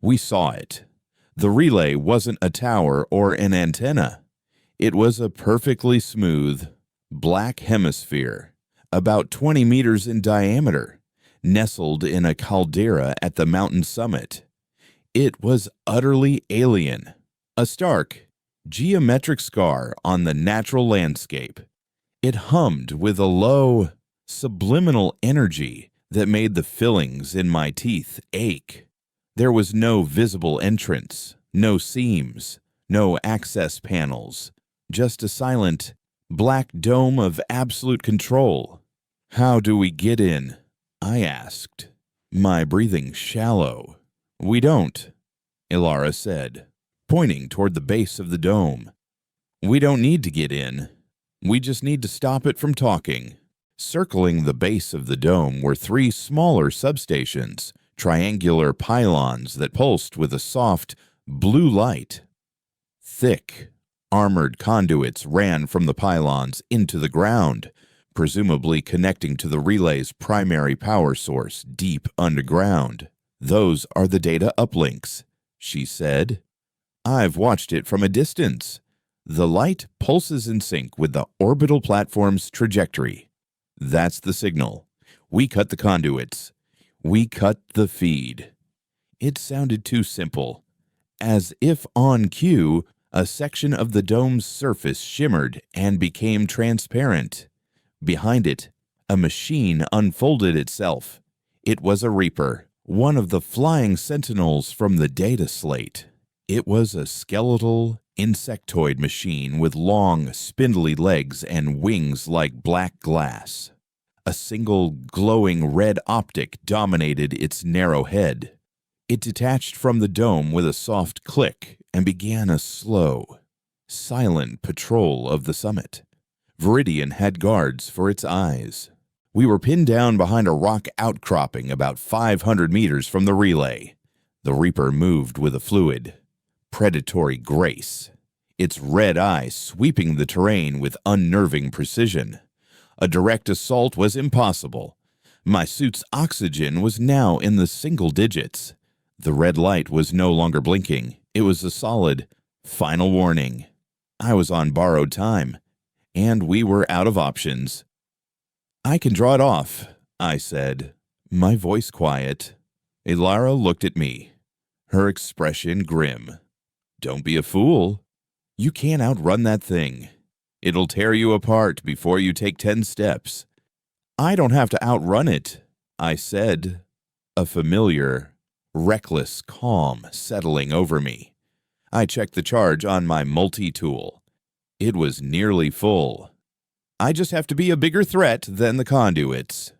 we saw it. The relay wasn't a tower or an antenna. It was a perfectly smooth, black hemisphere, about 20 meters in diameter, nestled in a caldera at the mountain summit. It was utterly alien, a stark, geometric scar on the natural landscape. It hummed with a low, subliminal energy that made the fillings in my teeth ache. There was no visible entrance, no seams, no access panels, just a silent, black dome of absolute control. "How do we get in?" I asked, my breathing shallow. "We don't," Alara said, pointing toward the base of the dome. "We don't need to get in. We just need to stop it from talking." Circling the base of the dome were 3 smaller substations, triangular pylons that pulsed with a soft, blue light. Thick, armored conduits ran from the pylons into the ground, presumably connecting to the relay's primary power source deep underground. "Those are the data uplinks," she said. "I've watched it from a distance. The light pulses in sync with the orbital platform's trajectory. That's the signal. We cut the conduits. We cut the feed." It sounded too simple. As if on cue, a section of the dome's surface shimmered and became transparent. Behind it, a machine unfolded itself. It was a Reaper, one of the flying sentinels from the data slate. It was a skeletal, insectoid machine with long, spindly legs and wings like black glass. A single glowing red optic dominated its narrow head. It detached from the dome with a soft click and began a slow, silent patrol of the summit. Viridian had guards for its eyes. We were pinned down behind a rock outcropping about 500 meters from the relay. The Reaper moved with a fluid, predatory grace, its red eye sweeping the terrain with unnerving precision. A direct assault was impossible. My suit's oxygen was now in the single digits. The red light was no longer blinking. It was a solid, final warning. I was on borrowed time, and we were out of options. "I can draw it off," I said, my voice quiet. Ilara looked at me, her expression grim. Don't be a fool. You can't outrun that thing. It'll tear you apart before you take 10 steps. I don't have to outrun it, I said, a familiar, reckless calm settling over me. I checked the charge on my multi-tool. It was nearly full. I just have to be a bigger threat than the conduits.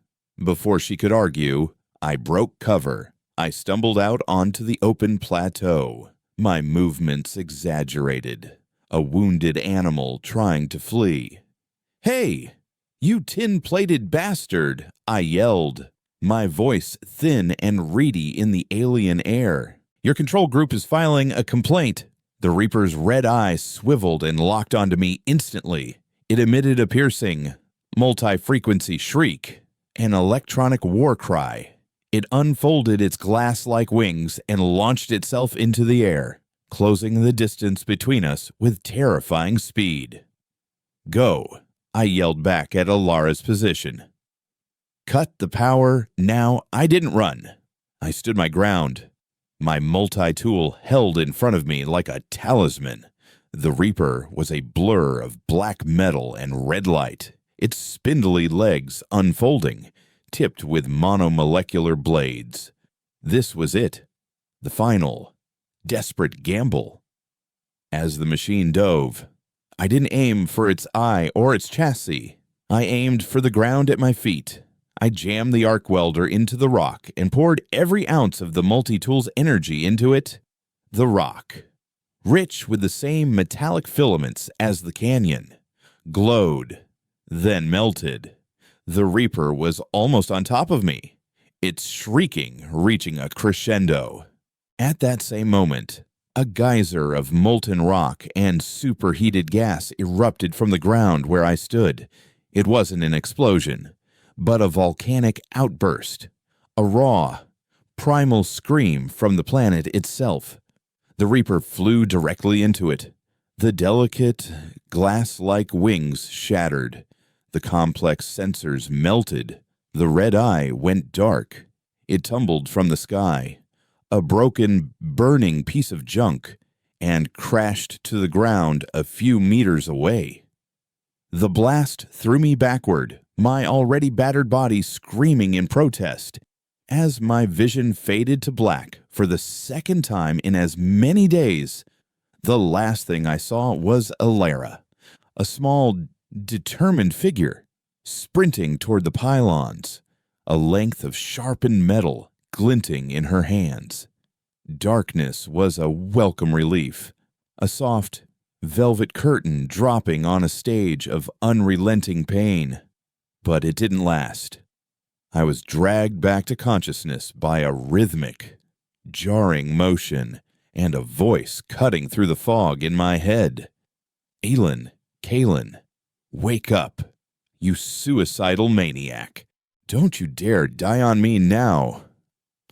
Before she could argue, I broke cover. I stumbled out onto the open plateau, my movements exaggerated, a wounded animal trying to flee. "Hey, you tin-plated bastard!" I yelled, my voice thin and reedy in the alien air. "Your control group is filing a complaint." The Reaper's red eye swiveled and locked onto me instantly. It emitted a piercing, multi-frequency shriek, an electronic war cry. It unfolded its glass-like wings and launched itself into the air, closing the distance between us with terrifying speed. "Go," I yelled back at Ilara's position. "Cut the power now." I didn't run. I stood my ground. My multi-tool held in front of me like a talisman. The Reaper was a blur of black metal and red light, its spindly legs unfolding, tipped with monomolecular blades. This was it, the final, desperate gamble. As the machine dove, I didn't aim for its eye or its chassis. I aimed for the ground at my feet. I jammed the arc welder into the rock and poured every ounce of the multi-tool's energy into it. The rock, rich with the same metallic filaments as the canyon, glowed, then melted. The Reaper was almost on top of me, its shrieking reaching a crescendo. At that same moment, a geyser of molten rock and superheated gas erupted from the ground where I stood. It wasn't an explosion, but a volcanic outburst, a raw, primal scream from the planet itself. The Reaper flew directly into it. The delicate, glass-like wings shattered. The complex sensors melted. The red eye went dark. It tumbled from the sky, a broken, burning piece of junk, and crashed to the ground a few meters away. The blast threw me backward, my already battered body screaming in protest. As my vision faded to black for the second time in as many days, the last thing I saw was Ilara, a small, determined figure, sprinting toward the pylons, a length of sharpened metal glinting in her hands. Darkness was a welcome relief, a soft, velvet curtain dropping on a stage of unrelenting pain. But it didn't last. I was dragged back to consciousness by a rhythmic, jarring motion and a voice cutting through the fog in my head. "Aelin, Kaelin, wake up, you suicidal maniac. Don't you dare die on me now."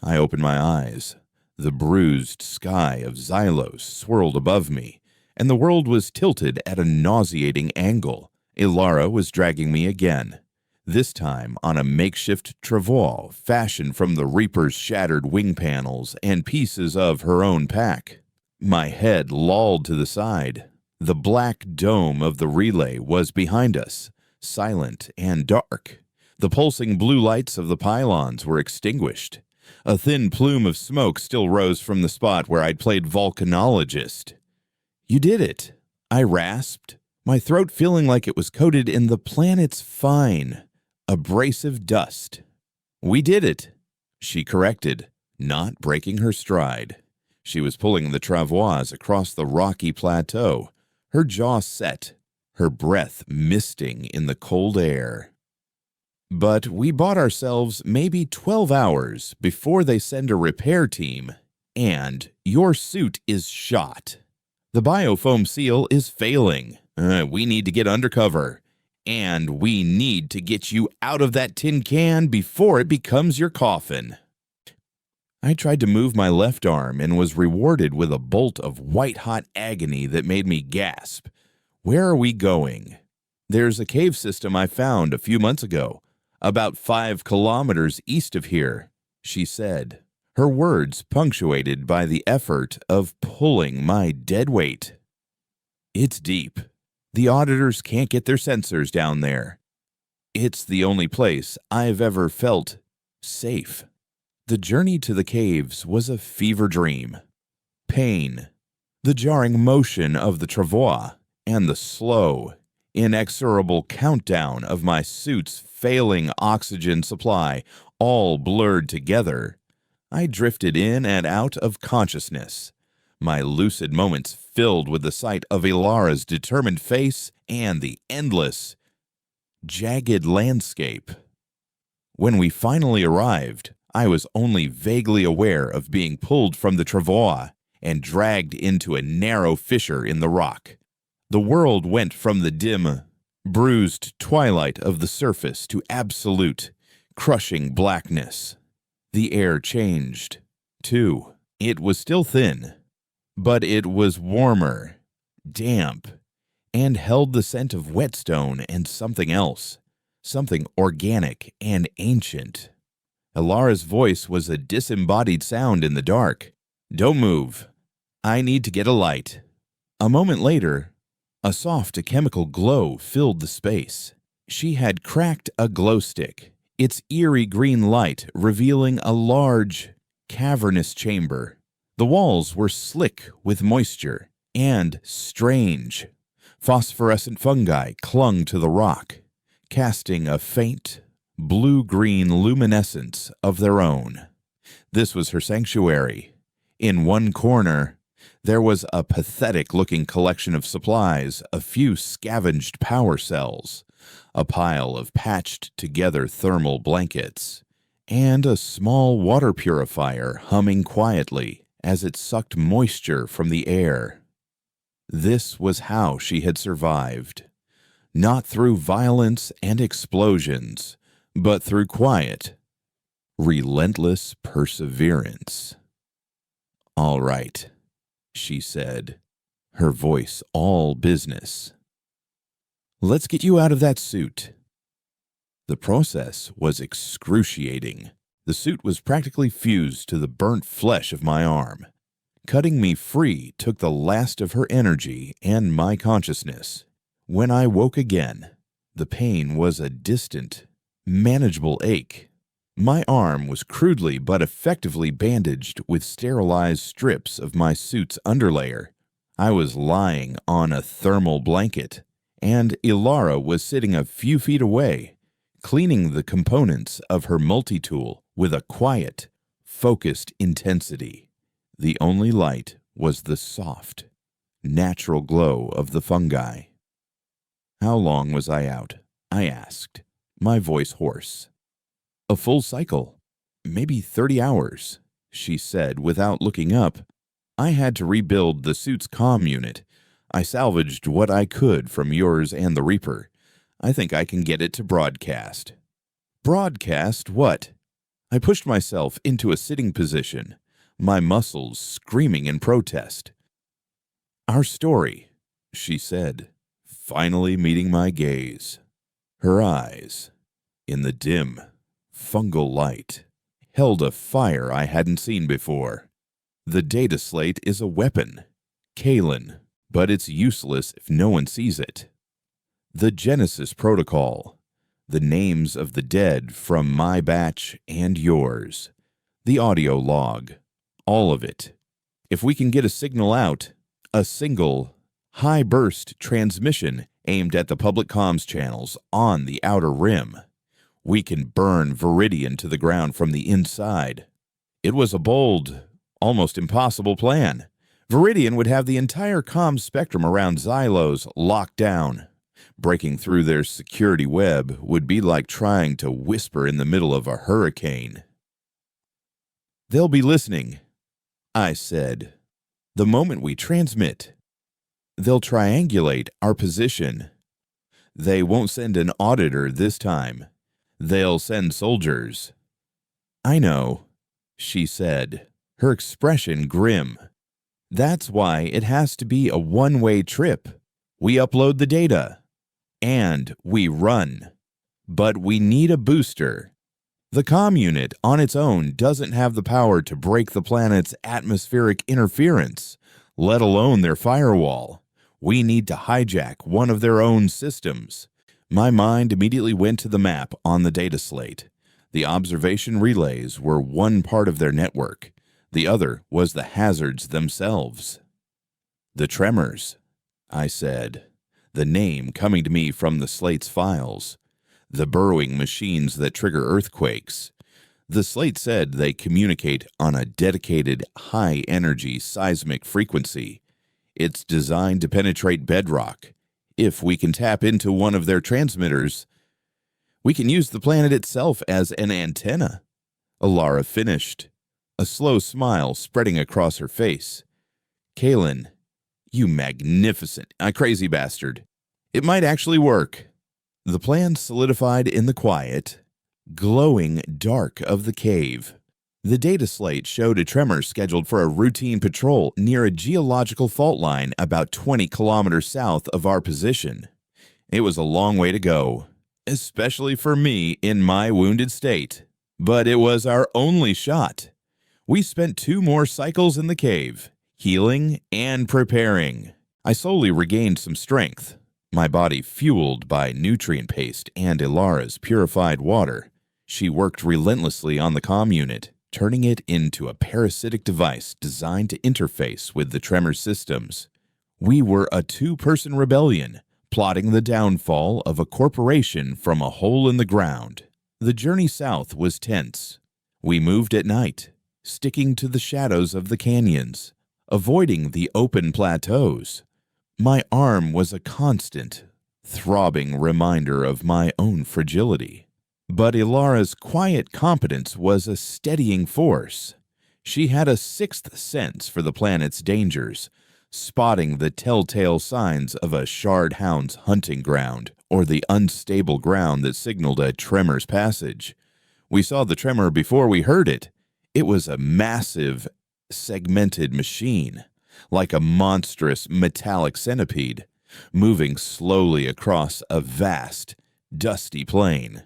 I opened my eyes. The bruised sky of Xylos swirled above me, and the world was tilted at a nauseating angle. Ilara was dragging me again, this time on a makeshift travois fashioned from the Reaper's shattered wing panels and pieces of her own pack. My head lolled to the side. The black dome of the relay was behind us, silent and dark. The pulsing blue lights of the pylons were extinguished. A thin plume of smoke still rose from the spot where I'd played volcanologist. "You did it," I rasped, my throat feeling like it was coated in the planet's fine, abrasive dust. "We did it," she corrected, not breaking her stride. She was pulling the travois across the rocky plateau, her jaw set, her breath misting in the cold air. "But we bought ourselves maybe 12 hours before they send a repair team, and your suit is shot. The biofoam seal is failing. We need to get undercover. And we need to get you out of that tin can before it becomes your coffin." I tried to move my left arm and was rewarded with a bolt of white-hot agony that made me gasp. "Where are we going?" "There's a cave system I found a few months ago, about 5 kilometers east of here," she said, her words punctuated by the effort of pulling my dead weight. "It's deep. The auditors can't get their sensors down there. It's the only place I've ever felt safe." The journey to the caves was a fever dream. Pain, the jarring motion of the travois, and the slow, inexorable countdown of my suit's failing oxygen supply all blurred together. I drifted in and out of consciousness, my lucid moments filled with the sight of Ilara's determined face and the endless, jagged landscape. When we finally arrived, I was only vaguely aware of being pulled from the travois and dragged into a narrow fissure in the rock. The world went from the dim, bruised twilight of the surface to absolute, crushing blackness. The air changed, too. It was still thin, but it was warmer, damp, and held the scent of whetstone and something else, something organic and ancient. Ilara's voice was a disembodied sound in the dark. "Don't move. I need to get a light." A moment later, a soft chemical glow filled the space. She had cracked a glow stick, its eerie green light revealing a large, cavernous chamber. The walls were slick with moisture, and strange, phosphorescent fungi clung to the rock, casting a faint, blue-green luminescence of their own. This was her sanctuary. In one corner, there was a pathetic-looking collection of supplies, a few scavenged power cells, a pile of patched-together thermal blankets, and a small water purifier humming quietly as it sucked moisture from the air. This was how she had survived. Not through violence and explosions, but through quiet, relentless perseverance. "All right," she said, her voice all business. "Let's get you out of that suit." The process was excruciating. The suit was practically fused to the burnt flesh of my arm. Cutting me free took the last of her energy and my consciousness. When I woke again, the pain was a distant, manageable ache. My arm was crudely but effectively bandaged with sterilized strips of my suit's underlayer. I was lying on a thermal blanket, and Ilara was sitting a few feet away, cleaning the components of her multi-tool with a quiet, focused intensity. The only light was the soft, natural glow of the fungi. "How long was I out?" I asked, my voice hoarse. "A full cycle. Maybe 30 hours, she said without looking up. "I had to rebuild the suit's comm unit. I salvaged what I could from yours and the Reaper. I think I can get it to broadcast." "Broadcast what?" I pushed myself into a sitting position, my muscles screaming in protest. "Our story," she said, finally meeting my gaze. Her eyes, in the dim, fungal light, held a fire I hadn't seen before. "The data slate is a weapon, Kalen, but it's useless if no one sees it. The Genesis Protocol, the names of the dead from my batch and yours, the audio log, all of it. If we can get a signal out, a single, high-burst transmission aimed at the public comms channels on the outer rim, we can burn Viridian to the ground from the inside." It was a bold, almost impossible plan. Viridian would have the entire comm spectrum around Xylos locked down. Breaking through their security web would be like trying to whisper in the middle of a hurricane. "They'll be listening," I said, "the moment we transmit. They'll triangulate our position. They won't send an auditor this time. They'll send soldiers." "I know," she said, her expression grim. "That's why it has to be a one-way trip. We upload the data, and we run. But we need a booster. The comm unit on its own doesn't have the power to break the planet's atmospheric interference, let alone their firewall. We need to hijack one of their own systems. My mind immediately went to the map on the data slate. The observation relays were one part of their network. The other was the hazards themselves. The tremors, I said, the name coming to me from the slate's files. The burrowing machines that trigger earthquakes. The slate said they communicate on a dedicated high-energy seismic frequency. It's designed to penetrate bedrock. If we can tap into one of their transmitters, we can use the planet itself as an antenna. Alara finished, a slow smile spreading across her face. Kalen, you magnificent, crazy bastard. It might actually work. The plan solidified in the quiet, glowing dark of the cave. The data slate showed a tremor scheduled for a routine patrol near a geological fault line about 20 kilometers south of our position. It was a long way to go, especially for me in my wounded state. But it was our only shot. We spent 2 more cycles in the cave, healing and preparing. I slowly regained some strength, my body fueled by nutrient paste and Ilara's purified water. She worked relentlessly on the comm unit, turning it into a parasitic device designed to interface with the tremor systems. We were a 2-person rebellion, plotting the downfall of a corporation from a hole in the ground. The journey south was tense. We moved at night, sticking to the shadows of the canyons, avoiding the open plateaus. My arm was a constant, throbbing reminder of my own fragility. But Ilara's quiet competence was a steadying force. She had a 6th sense for the planet's dangers, spotting the telltale signs of a shard hound's hunting ground or the unstable ground that signaled a tremor's passage. We saw the tremor before we heard it. It was a massive, segmented machine, like a monstrous metallic centipede, moving slowly across a vast, dusty plain.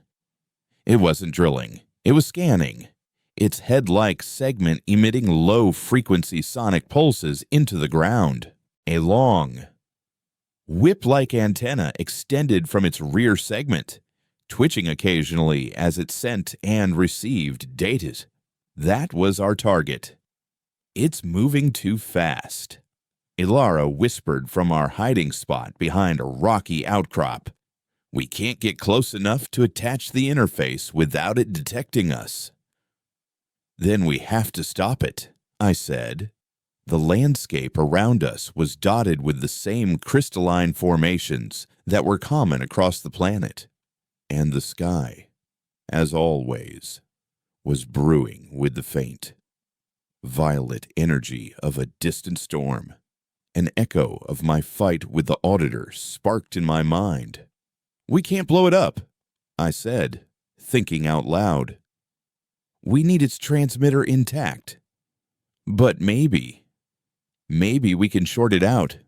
It wasn't drilling. It was scanning, its head-like segment emitting low-frequency sonic pulses into the ground. A long, whip-like antenna extended from its rear segment, twitching occasionally as it sent and received data. That was our target. It's moving too fast. Ilara whispered from our hiding spot behind a rocky outcrop. We can't get close enough to attach the interface without it detecting us. Then we have to stop it, I said. The landscape around us was dotted with the same crystalline formations that were common across the planet. And the sky, as always, was brewing with the faint, violet energy of a distant storm. An echo of my fight with the auditor sparked in my mind. We can't blow it up, I said, thinking out loud. We need its transmitter intact. But maybe we can short it out.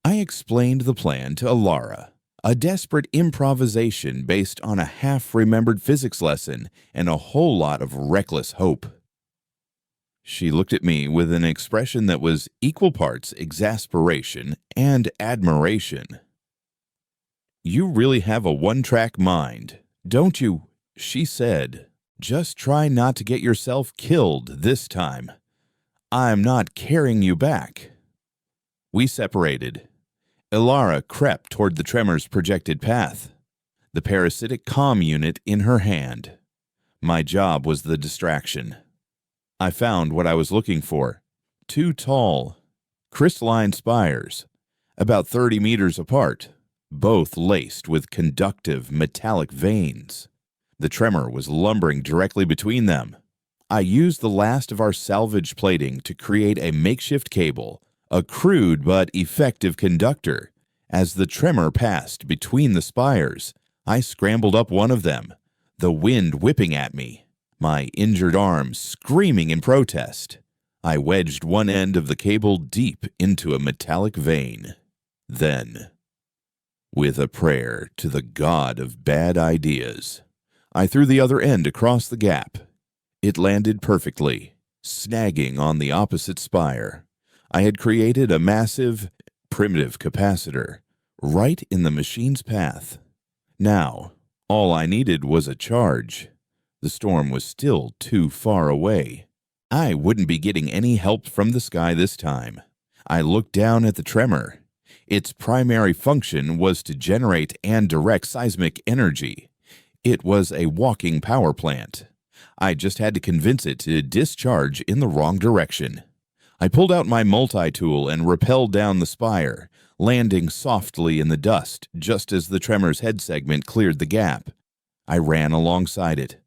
I explained the plan to Alara, a desperate improvisation based on a half-remembered physics lesson and a whole lot of reckless hope. She looked at me with an expression that was equal parts exasperation and admiration. You really have a one-track mind, don't you? She said. Just try not to get yourself killed this time. I'm not carrying you back. We separated. Ilara crept toward the tremor's projected path, the parasitic comm unit in her hand. My job was the distraction. I found what I was looking for. 2 tall, crystalline spires, about 30 meters apart, both laced with conductive metallic veins. The tremor was lumbering directly between them. I used the last of our salvage plating to create a makeshift cable, a crude but effective conductor. As the tremor passed between the spires, I scrambled up one of them, the wind whipping at me, my injured arm screaming in protest. I wedged one end of the cable deep into a metallic vein. Then, with a prayer to the god of bad ideas, I threw the other end across the gap. It landed perfectly, snagging on the opposite spire. I had created a massive, primitive capacitor right in the machine's path. Now, all I needed was a charge. The storm was still too far away. I wouldn't be getting any help from the sky this time. I looked down at the tremor. Its primary function was to generate and direct seismic energy. It was a walking power plant. I just had to convince it to discharge in the wrong direction. I pulled out my multi-tool and rappelled down the spire, landing softly in the dust just as the tremor's head segment cleared the gap. I ran alongside it,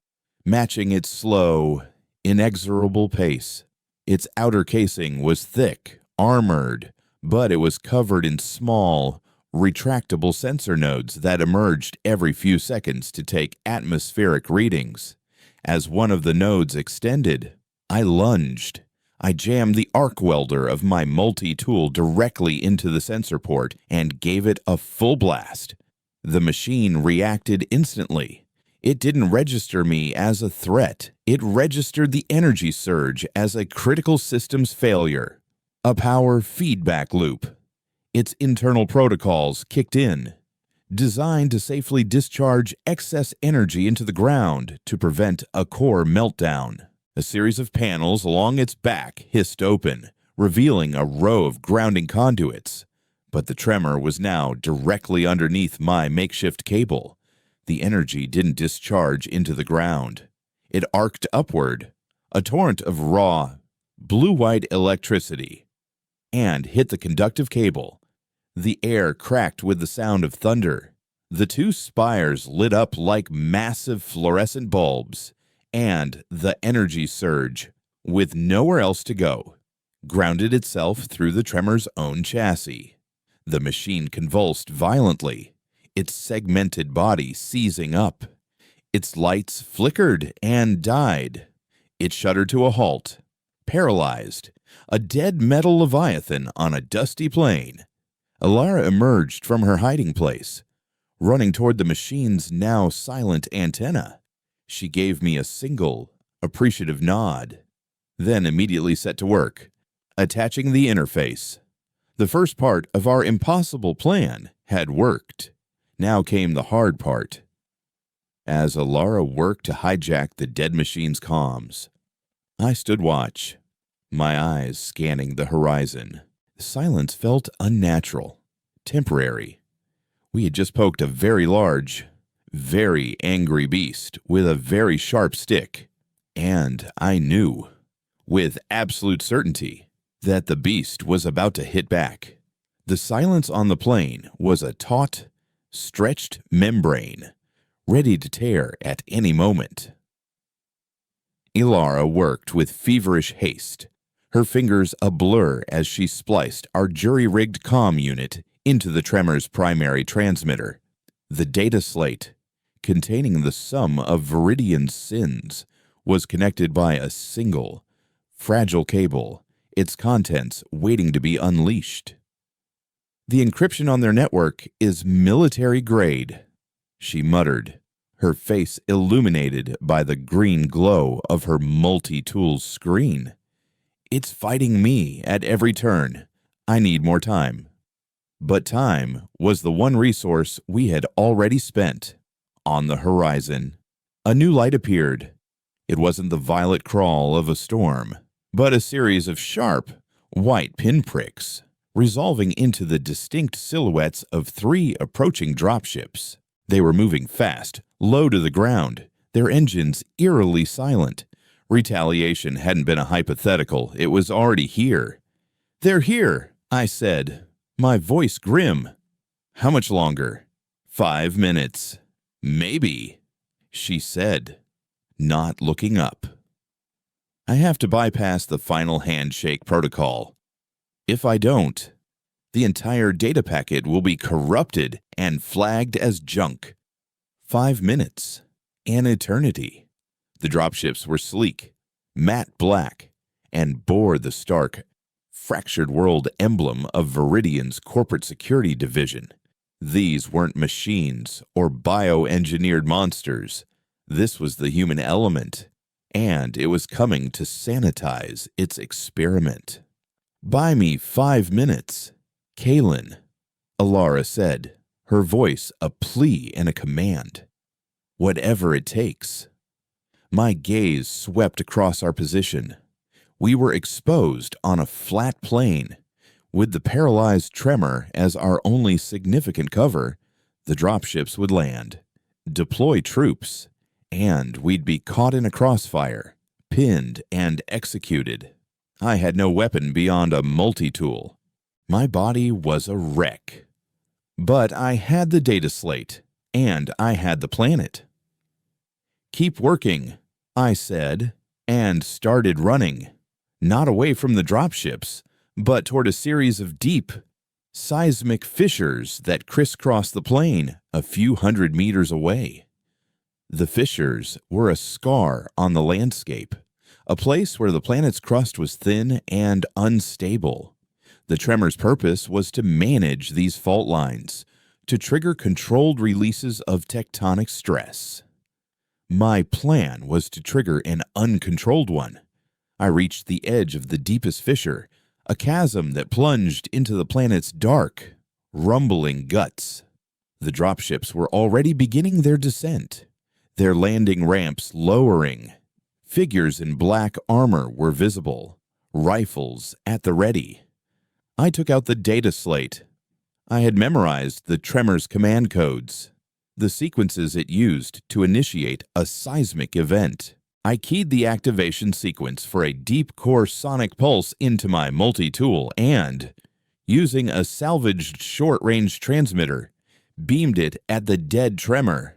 matching its slow, inexorable pace. Its outer casing was thick, armored, but it was covered in small, retractable sensor nodes that emerged every few seconds to take atmospheric readings. As one of the nodes extended, I lunged. I jammed the arc welder of my multi-tool directly into the sensor port and gave it a full blast. The machine reacted instantly. It didn't register me as a threat. It registered the energy surge as a critical systems failure, a power feedback loop. Its internal protocols kicked in, designed to safely discharge excess energy into the ground to prevent a core meltdown. A series of panels along its back hissed open, revealing a row of grounding conduits. But the tremor was now directly underneath my makeshift cable. The energy didn't discharge into the ground. It arced upward, a torrent of raw, blue-white electricity, and hit the conductive cable. The air cracked with the sound of thunder. The two spires lit up like massive fluorescent bulbs, and the energy surge, with nowhere else to go, grounded itself through the tremor's own chassis. The machine convulsed violently, its segmented body seizing up. Its lights flickered and died. It shuddered to a halt, paralyzed, a dead metal leviathan on a dusty plain. Alara emerged from her hiding place, running toward the machine's now silent antenna. She gave me a single, appreciative nod, then immediately set to work, attaching the interface. The first part of our impossible plan had worked. Now came the hard part. As Alara worked to hijack the dead machine's comms, I stood watch, my eyes scanning the horizon. The silence felt unnatural, temporary. We had just poked a very large, very angry beast with a very sharp stick, and I knew, with absolute certainty, that the beast was about to hit back. The silence on the plain was a taut, stretched membrane, ready to tear at any moment. Ilara worked with feverish haste, her fingers a blur as she spliced our jury-rigged comm unit into the tremor's primary transmitter. The data slate, containing the sum of Viridian's sins, was connected by a single, fragile cable, its contents waiting to be unleashed. "The encryption on their network is military grade," she muttered, her face illuminated by the green glow of her multi-tool screen. "It's fighting me at every turn. I need more time." But time was the one resource we had already spent. On the horizon, a new light appeared. It wasn't the violet crawl of a storm, but a series of sharp, white pinpricks, resolving into the distinct silhouettes of 3 approaching dropships. They were moving fast, low to the ground, their engines eerily silent. Retaliation hadn't been a hypothetical, it was already here. "They're here," I said, my voice grim. "How much longer?" 5 minutes. "Maybe," she said, not looking up. I have to bypass the final handshake protocol. If I don't, the entire data packet will be corrupted and flagged as junk. 5 minutes. An eternity. The dropships were sleek, matte black, and bore the stark, fractured world emblem of Viridian's corporate security division. These weren't machines or bioengineered monsters. This was the human element, and it was coming to sanitize its experiment. "Buy me 5 minutes, Kalen," Alara said, her voice a plea and a command. "Whatever it takes." My gaze swept across our position. We were exposed on a flat plain. With the paralyzed tremor as our only significant cover, the dropships would land, deploy troops, and we'd be caught in a crossfire, pinned and executed. I had no weapon beyond a multi-tool. My body was a wreck. But I had the data slate, and I had the planet. "Keep working," I said, and started running. Not away from the dropships, but toward a series of deep, seismic fissures that crisscrossed the plain a few hundred meters away. The fissures were a scar on the landscape, a place where the planet's crust was thin and unstable. The tremor's purpose was to manage these fault lines, to trigger controlled releases of tectonic stress. My plan was to trigger an uncontrolled one. I reached the edge of the deepest fissure, a chasm that plunged into the planet's dark, rumbling guts. The dropships were already beginning their descent, their landing ramps lowering. Figures in black armor were visible, rifles at the ready. I took out the data slate. I had memorized the tremor's command codes, the sequences it used to initiate a seismic event. I keyed the activation sequence for a deep core sonic pulse into my multi-tool and, using a salvaged short-range transmitter, beamed it at the dead tremor.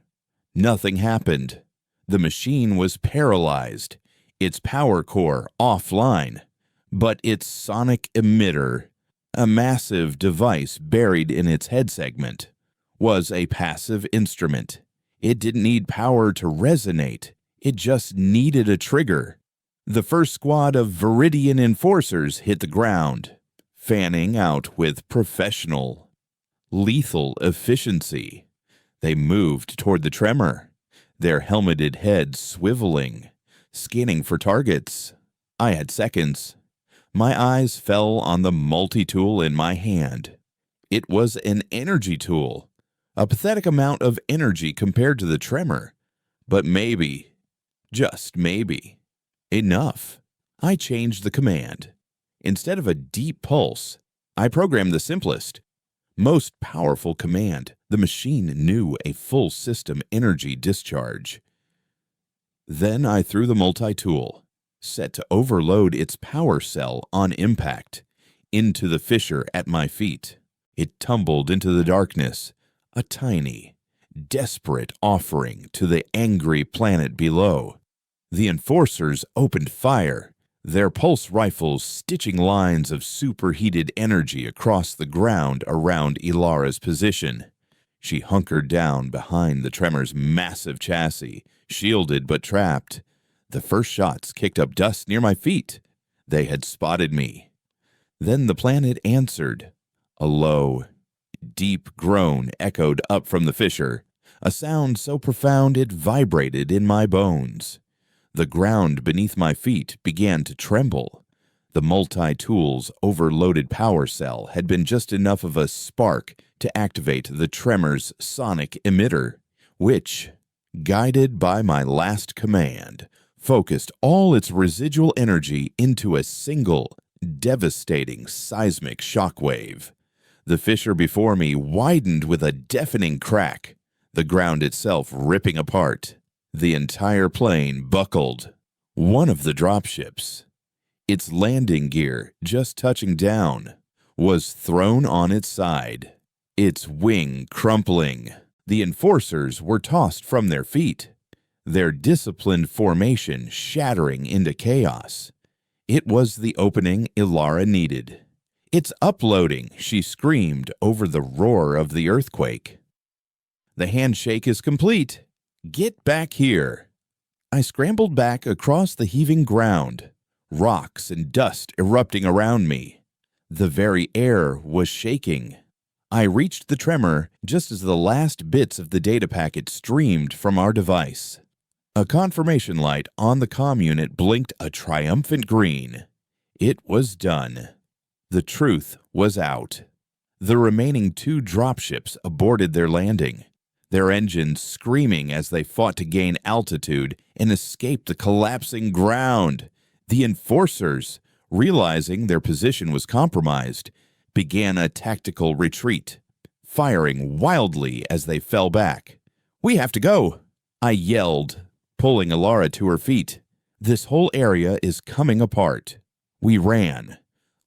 Nothing happened. The machine was paralyzed, its power core offline, but its sonic emitter, a massive device buried in its head segment, was a passive instrument. It didn't need power to resonate. It just needed a trigger. The first squad of Viridian enforcers hit the ground, fanning out with professional, lethal efficiency. They moved toward the tremor, their helmeted heads swiveling, scanning for targets. I had seconds. My eyes fell on the multi-tool in my hand. It was an energy tool, a pathetic amount of energy compared to the tremor, but maybe, just maybe, enough. I changed the command. Instead of a deep pulse, I programmed the simplest, most powerful command. The machine knew a full system energy discharge. Then I threw the multi-tool, set to overload its power cell on impact, into the fissure at my feet. It tumbled into the darkness, a tiny, desperate offering to the angry planet below. The enforcers opened fire, their pulse rifles stitching lines of superheated energy across the ground around Ilara's position. She hunkered down behind the tremor's massive chassis, shielded but trapped. The first shots kicked up dust near my feet. They had spotted me. Then the planet answered. A low, deep groan echoed up from the fissure, a sound so profound it vibrated in my bones. The ground beneath my feet began to tremble. The multi-tool's overloaded power cell had been just enough of a spark to activate the tremor's sonic emitter, which, guided by my last command, focused all its residual energy into a single, devastating seismic shockwave. The fissure before me widened with a deafening crack, the ground itself ripping apart. The entire plane buckled. One of the dropships, its landing gear just touching down, was thrown on its side, its wing crumpling. The enforcers were tossed from their feet, their disciplined formation shattering into chaos. It was the opening Ilara needed. "It's uploading," she screamed over the roar of the earthquake. "The handshake is complete. Get back here." I scrambled back across the heaving ground, rocks and dust erupting around me. The very air was shaking. I reached the tremor just as the last bits of the data packet streamed from our device. A confirmation light on the comm unit blinked a triumphant green. It was done. The truth was out. The remaining 2 dropships aborted their landing, their engines screaming as they fought to gain altitude and escape the collapsing ground. The enforcers, realizing their position was compromised, began a tactical retreat, firing wildly as they fell back. "We have to go," I yelled, pulling Alara to her feet. "This whole area is coming apart." We ran,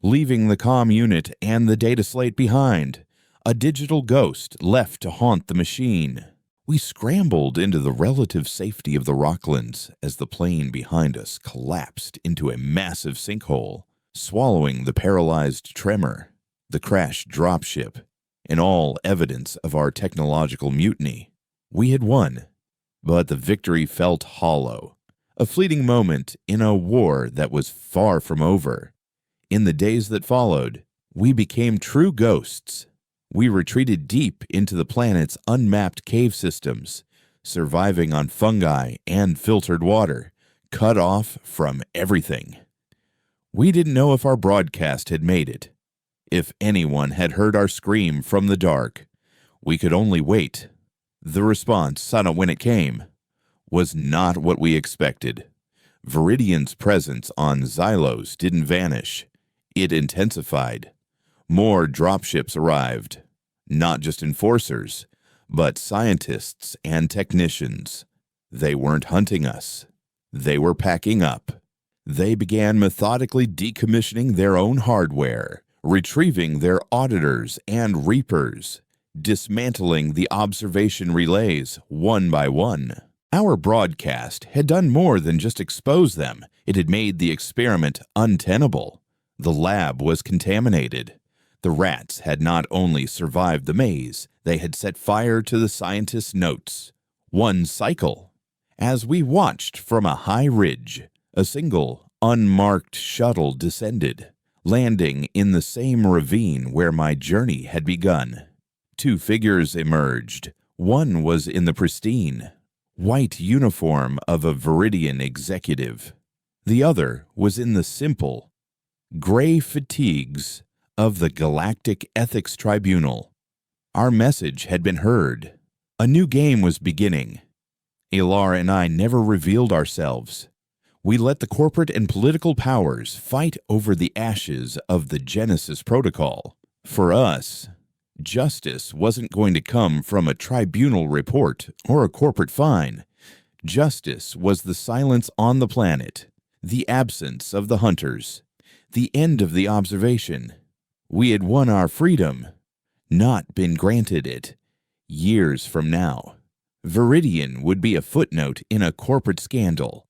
leaving the comm unit and the data slate behind, a digital ghost left to haunt the machine. We scrambled into the relative safety of the rocklands as the plane behind us collapsed into a massive sinkhole, swallowing the paralyzed tremor, the crashed dropship, and all evidence of our technological mutiny. We had won, but the victory felt hollow, a fleeting moment in a war that was far from over. In the days that followed, we became true ghosts. We retreated deep into the planet's unmapped cave systems, surviving on fungi and filtered water, cut off from everything. We didn't know if our broadcast had made it, if anyone had heard our scream from the dark. We could only wait. The response, when it came, was not what we expected. Viridian's presence on Xylos didn't vanish. It intensified. More dropships arrived. Not just enforcers, but scientists and technicians. They weren't hunting us. They were packing up. They began methodically decommissioning their own hardware, retrieving their auditors and reapers, dismantling the observation relays one by one. Our broadcast had done more than just expose them. It had made the experiment untenable. The lab was contaminated. The rats had not only survived the maze, they had set fire to the scientists' notes. One cycle. As we watched from a high ridge, a single, unmarked shuttle descended, landing in the same ravine where my journey had begun. 2 figures emerged. One was in the pristine, white uniform of a Viridian executive. The other was in the simple, gray fatigues of the Galactic Ethics Tribunal. Our message had been heard. A new game was beginning. Alara and I never revealed ourselves. We let the corporate and political powers fight over the ashes of the Genesis Protocol. For us, justice wasn't going to come from a tribunal report or a corporate fine. Justice was the silence on the planet, the absence of the hunters, the end of the observation. We had won our freedom, not been granted it. Years from now, Viridian would be a footnote in a corporate scandal.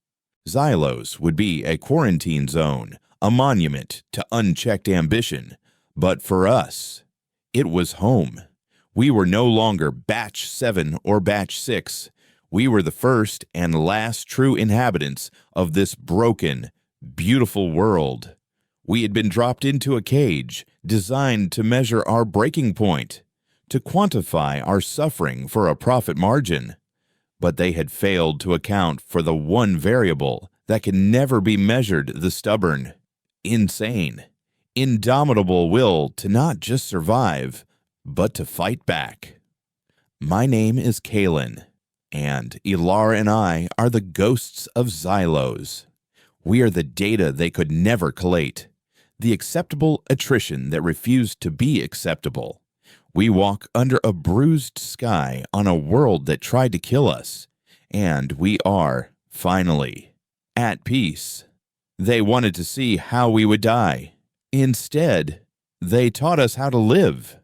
Xylos would be a quarantine zone, a monument to unchecked ambition. But for us, it was home. We were no longer Batch 7 or Batch 6. We were the first and last true inhabitants of this broken, beautiful world. We had been dropped into a cage designed to measure our breaking point, to quantify our suffering for a profit margin. But they had failed to account for the one variable that can never be measured: the stubborn, insane, indomitable will to not just survive, but to fight back. My name is Kalen, and Alara and I are the ghosts of Xylos. We are the data they could never collate, the acceptable attrition that refused to be acceptable. We walk under a bruised sky on a world that tried to kill us, and we are, finally, at peace. They wanted to see how we would die. Instead, they taught us how to live.